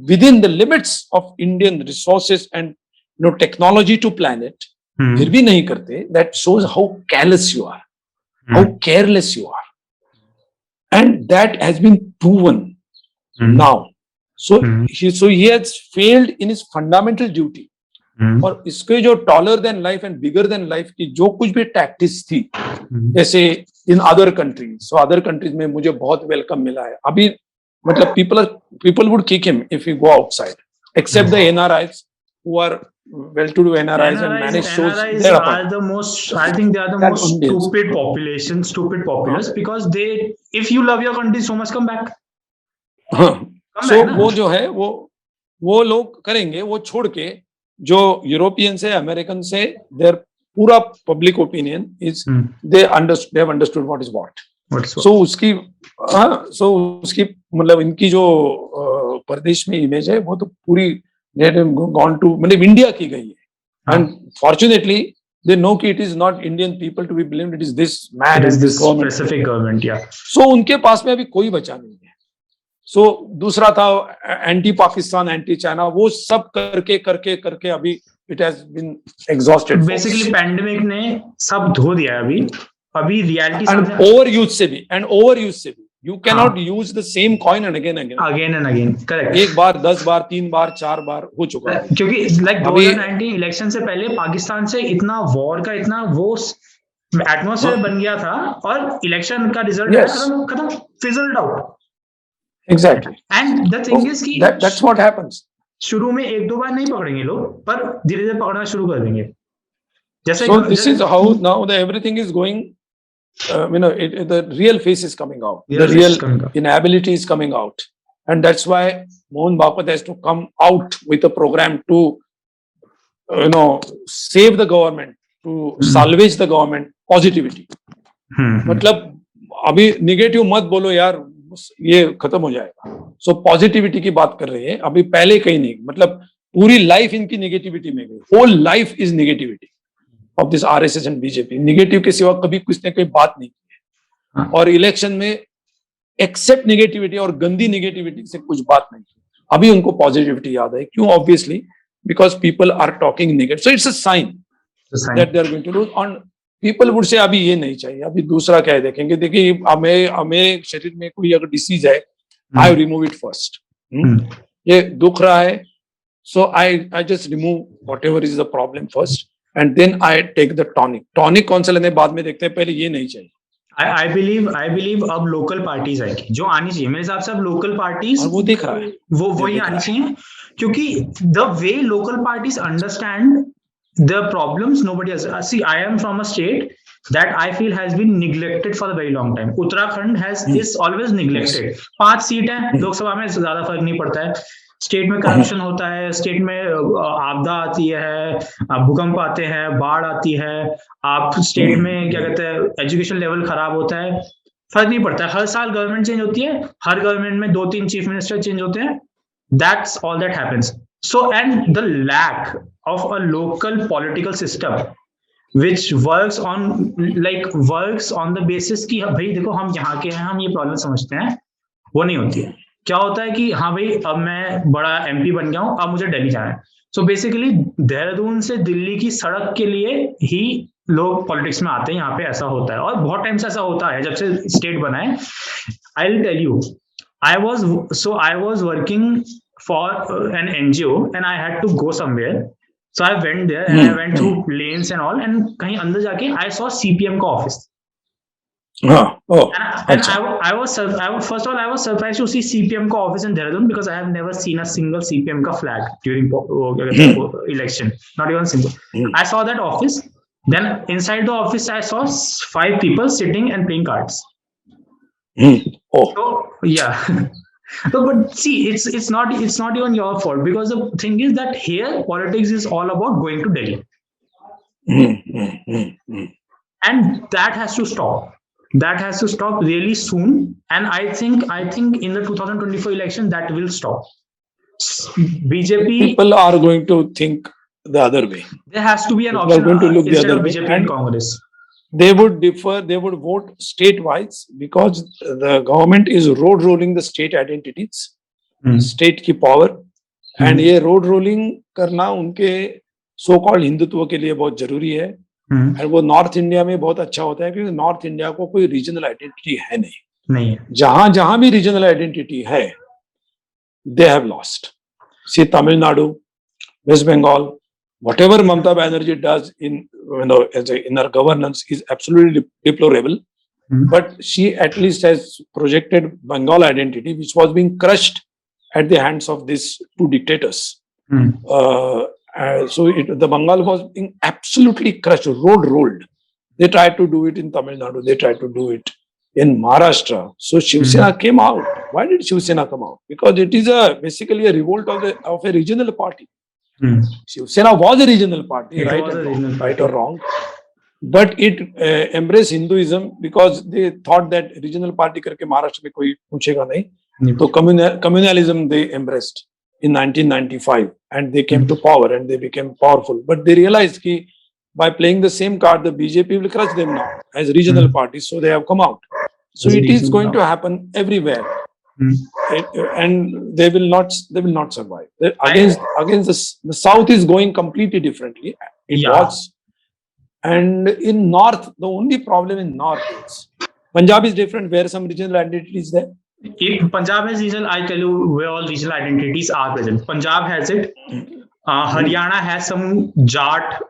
within the limits of Indian resources and technology to plan it. फिर भी नहीं करते. That shows how careless you are, how careless you are, and that has been proven now. So he has failed in his fundamental duty. और इसके जो taller than life and bigger than life की जो कुछ भी tactics थी, जैसे in other countries, so other countries में मुझे बहुत welcome मिला है. अभी मतलब people would kick him if he go outside, except the NRIs who are well-to-do NRIs and manage shows. Are the most, I think they are the most stupid populace, because if you love your country so much, come back. So वो जो है वो लोग करेंगे, वो छोड़ के जो यूरोपियन से अमेरिकन से देयर पूरा public opinion is they have understood what is what. So उसकी उसकी मतलब इनकी जो प्रदेश में इमेज है वो तो पूरी गॉन टू मतलब इंडिया की गई है. एंड फॉर्चुनेटली they know कि it is not Indian people to be blamed, it is this man and this government. Specific government, yeah. So उनके पास में अभी कोई बचा नहीं है. So दूसरा था एंटी पाकिस्तान, एंटी चाइना, वो सब करके करके करके अभी it has been exhausted. Basically pandemic ने सब धो दिया है अभी reality and overuse से भी you cannot use the same coin and again and again. Correct. एक बार 10 बार 3 बार 4 बार हो चुका है. क्योंकि like 2019 इलेक्शन से पहले पाकिस्तान से इतना वॉर का इतना वो एटमॉस्फेयर बन गया था और इलेक्शन का रिजल्ट खत्म fizzled out. Exactly. And the thing is कि that's what happens. शुरू में 1-2 बार नहीं पकड़ेंगे लोग पर धीरे-धीरे पकड़ना शुरू कर देंगे. जैसे so this is how now the everything is going. The real face is coming out. The real inability is coming out, and that's why Mohan Bhagwat has to come out with a program to, save the government, to salvage the government. Positivity. मतलब अभी negative मत बोलो यार, ये खत्म हो जाएगा. So positivity की बात कर रहे हैं अभी, पहले कहीं नहीं. मतलब पूरी लाइफ इनकी नेगेटिविटी में गई. Whole life is negativity of this RSS and BJP. Negative के सिवा कभी कुछ ने कोई बात नहीं की है. और इलेक्शन में एक्सेप्ट नेगेटिविटी और गंदी नेगेटिविटी से कुछ बात नहीं की. अभी उनको पॉजिटिविटी याद है. क्यों? Obviously because people are talking negative. So it's a sign that they are going to lose. On people would say अभी ये नहीं चाहिए, अभी दूसरा क्या है देखेंगे. देखिए मेरे शरीर में कोई अगर डिसीज है, आई रिमूव इट फर्स्ट. ये दुख रहा है, so I just remove whatever is the problem first. And then I take the tonic. Tonic कौन सा लेने बाद में देखते हैं, पहले ये नहीं चाहिए. I believe अब लोकल पार्टीज आएगी जो आनी चाहिए. मेरे हिसाब से अब लोकल पार्टीज वो दिख रहा है, वो वही आनी चाहिए. क्योंकि the way local parties understand the problems nobody else. See, I am from a state that I feel has been neglected for a very long time. Uttarakhand is always neglected. 5 seat है लोकसभा में, ज्यादा फर्क नहीं पड़ता है. State में corruption होता है, स्टेट में आपदा आती है, भूकंप आते हैं, बाढ़ आती है, आप स्टेट में क्या कहते हैं एजुकेशन लेवल खराब होता है, फर्क नहीं पड़ता है. हर साल गवर्नमेंट चेंज होती है, हर गवर्नमेंट में 2-3 चीफ मिनिस्टर चेंज होते हैं. That's all that happens. So and the lack of a local political system which works on the basis कि भाई देखो हम यहाँ के हैं, हम ये प्रॉब्लम समझते हैं, वो नहीं होती है. क्या होता है कि हाँ भाई अब मैं बड़ा MP बन गया हूँ, अब मुझे दिल्ली जाना है. सो बेसिकली देहरादून से दिल्ली की सड़क के लिए ही लोग पॉलिटिक्स में आते हैं. यहाँ पे ऐसा होता है और बहुत टाइम से ऐसा होता है जब से स्टेट बना है. I will tell you, I was working for an NGO and I had to go somewhere. So I went there and I went through lanes and all, and कहीं अंदर जाके आई सॉ CPM का office. I was surprised to see CPM का office in Dehradun because I have never seen a single CPM का flag during election, not even single. I saw that office. Then inside the office I saw 5 people sitting and playing cards. So yeah. So, but see, it's not even your fault, because the thing is that here politics is all about going to Delhi, and that has to stop. That has to stop really soon, and I think in the 2024 election that will stop. BJP people are going to think the other way. There has to be an option going to look the other way, BJP and Congress. They would differ. They would vote state-wise because the government is road rolling the state identities, state की power, and ये road rolling करना उनके so-called Hindutva के लिए बहुत जरूरी है. और वो नॉर्थ इंडिया में बहुत अच्छा होता है क्योंकि नॉर्थ इंडिया को कोई रीजनल आइडेंटिटी है नहीं. जहां भी रीजनल आइडेंटिटी है, they have lost. See Tamil Nadu, West Bengal, whatever Mamata Banerjee does in in her governance is absolutely deplorable. But she at least has projected Bengal identity, which was being crushed at the hands of these 2 dictators. So the Bengal was being absolutely crushed, rolled. They tried to do it in Tamil Nadu. They tried to do it in Maharashtra. So Shiv Sena came out. Why did Shiv Sena come out? Because it is basically a revolt of a regional party. Shiv Sena was a regional party, It right, was a and regional wrong, right party. or wrong, but it embraced Hinduism because they thought that regional party करके महाराष्ट्र में कोई पूछेगा नहीं, तो communalism they embraced in 1995 and they came to power and they became powerful, but they realized कि by playing the same card the BJP will crush them now as regional parties, so they have come out. So As it is regional going to now. happen everywhere. And they will not survive. Against the south is going completely differently. It Yeah. was, and in north the only problem in north is Punjab is different, where some regional identity is there. If Punjab has regional, I tell you where all regional identities are present. Punjab has it. Haryana has some Jat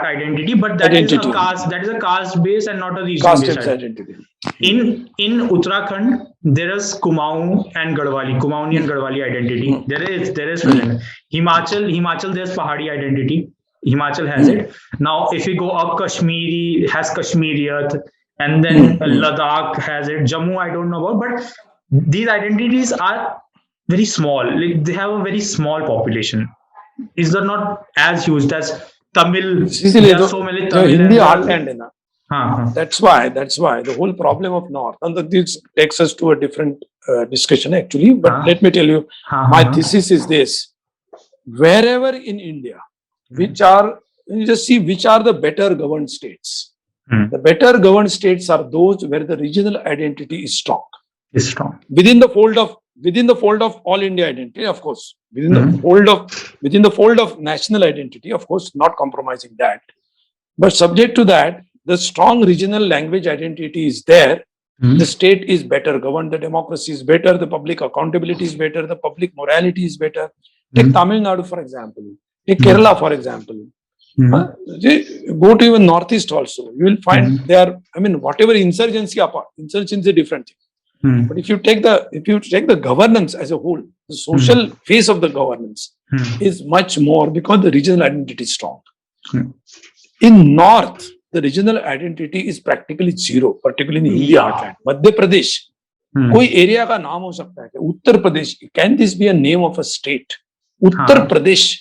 identity, but that is a Identity. caste. That is a caste base and not a region Caste based identity. In Uttarakhand, there is Kumaon and Garhwali, Kumaoni and Garhwali identity. There is present. Himachal, there's Pahadi identity. Himachal has it. Now, if we go up, Kashmiri has Kashmiriyat, and then Ladakh has it. Jammu, I don't know about, but these identities are very small. Like, they have a very small population. Is that not as huge as Tamil? There are so many Tamil. Hindi heartland है ना. हाँ. That's why the whole problem of north, and this takes us to a different discussion actually, but let me tell you, my thesis is this: wherever in India, you just see which are the better governed states. The better governed states are those where the regional identity is strong. Is strong within the fold of all India identity, of course, within the fold of national identity, of course, not compromising that, but subject to that, the strong regional language identity is there. The state is better governed, the democracy is better, the public accountability is better, the public morality is better. Take Tamil Nadu, for example. Take Kerala, for example. Go to even Northeast also. You will find they are, I mean, whatever insurgency apart, insurgency is a different thing. But if you take the governance as a whole, the social face of the governance is much more because the regional identity is strong. In North, the regional identity is practically zero, particularly in India heartland. Madhya Pradesh, कोई area का नाम हो सकता है. Uttar Pradesh, can this be a name of a state? Uttar Pradesh,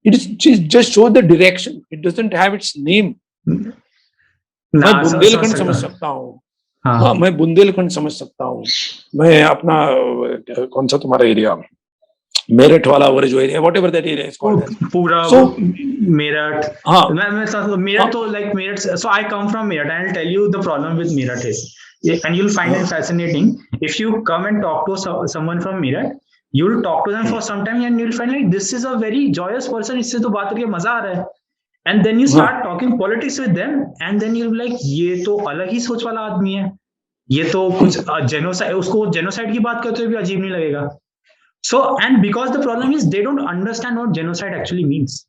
it just shows the direction. It doesn't have its name. मैं बुंदेलखंड समझ सकता हूँ. हाँ, मैं बुंदेलखंड समझ सकता हूँ. मैं अपना कौन सा तुम्हारा एरिया, मेरठ वाला और जो area, whatever that area is called. पूरा So Meerut. मैं Meerut तो like Meerut. So I come from Meerut. I'll tell you the problem with Meerut is, and you'll find it fascinating. If you come and talk to someone from Meerut, you'll talk to them for some time and you'll find like this is a very joyous person. इससे तो बात करके मजा आ रहा है. And then you start talking politics with them, and then you'll be like, ये तो अलग ही सोच वाला आदमी है. ये तो कुछ genocide, उसको genocide की बात करते हुए भी अजीब नहीं लगेगा. So, and because the problem is they don't understand what genocide actually means.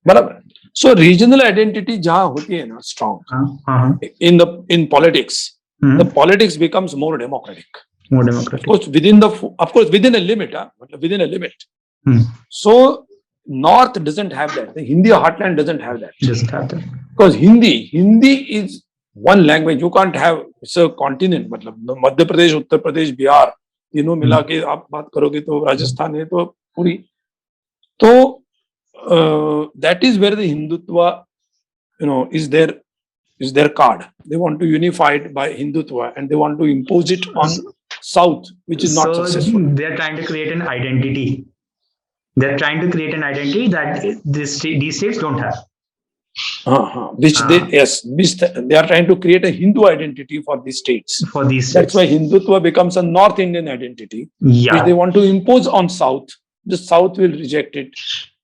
बराबर. So regional identity जहाँ होती है ना strong in politics, the politics becomes more democratic. More democratic. Of course within a limit, within a limit. So North doesn't have that. The Hindi heartland doesn't have that. Doesn't have that. Because Hindi is one language. You can't have, it's a continent. मतलब मध्य प्रदेश, उत्तर प्रदेश, बिहार, तीनों मिला के आप बात करोगे तो राजस्थान है तो पूरी. तो that is where the Hindutva, is their card. They want to unify it by Hindutva and they want to impose it on South, which is not successful. They're trying to create an identity. They're trying to create an identity that these states don't have. Which they are trying to create a Hindu identity for these states. For these states. That's why Hindutva becomes a North Indian identity. Yeah. Which they want to impose on South. The South will reject it,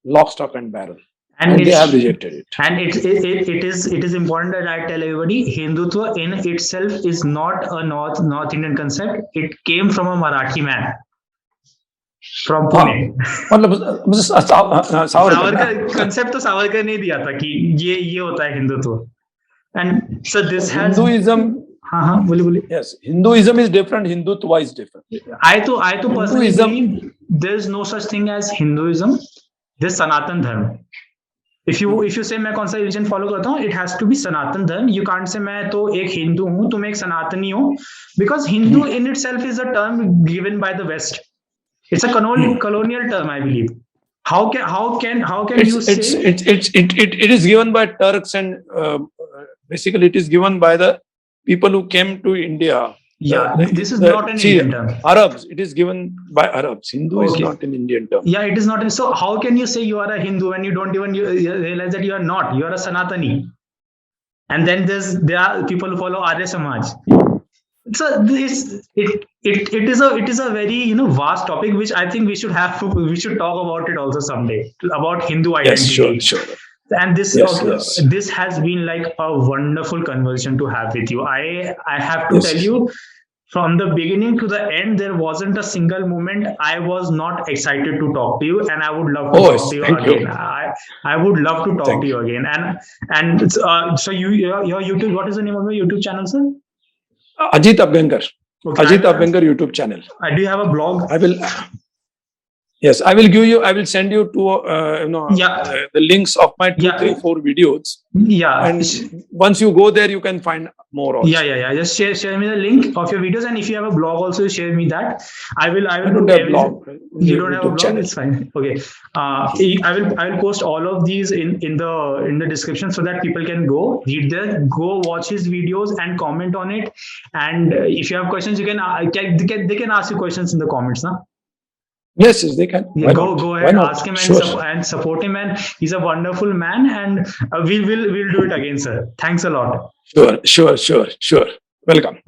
lock, stock, and barrel. And they have rejected it. And it is important that I tell everybody, Hindutva in itself is not a North Indian concept. It came from a Marathi man. From Pune. Savarkar concept तो सावरकर ने दिया था कि ये होता है Hindutva. And so this has Hinduism. हाँ बोलिए. Yes, Hinduism is different. Hindutva is different. I तो personally believe there is no such thing as Hinduism. There's Sanatan Dharma. If you say मैं कौन सा religion follow करता हूँ, it has to be Sanatan Dharma. You can't say मैं तो एक हिंदू हूँ, तुम एक सनातनी हो, because Hindu in itself is a term given by the West. It's a colonial term, I believe. How can you say? It is given by Turks and basically it is given by the people who came to India. Yeah, this is not an Indian term. Arabs. It is given by Arabs. Hindu is Okay. not an Indian term. Yeah, it is not. So how can you say you are a Hindu when you don't even you realize that you are not? You are a Sanatani. And then there are people who follow Arya Samaj. So it is a very vast topic which I think we should talk about it also someday, about Hindu identity. Yes, sure. And this Yes, yes. this has been like a wonderful conversation to have with you. I have to Yes. tell you, from the beginning to the end, there wasn't a single moment I was not excited to talk to you, and I would love to Oh, talk to you thank you. again. I would love to talk Thank to you again. And so your YouTube, what is the name of your YouTube channel, sir? Ajit Abhyankar. Okay, Ajit Abhyankar YouTube channel. Do you have a blog? I will. Yes, I will send you to the links of my 2-3-4 videos. Yeah. And once you go there, you can find more also. Yeah. Just share me the link of your videos, and if you have a blog, also share me that. I don't have a blog. You don't have a blog? Channel. It's fine. Okay. I will post all of these in the description so that people can go read there, go watch his videos and comment on it. And if you have questions, you they can ask you questions in the comments, huh? Yes, they can. Yeah, go ahead, ask him and support him, and he's a wonderful man. And we'll do it again, sir. Thanks a lot. Sure. Welcome.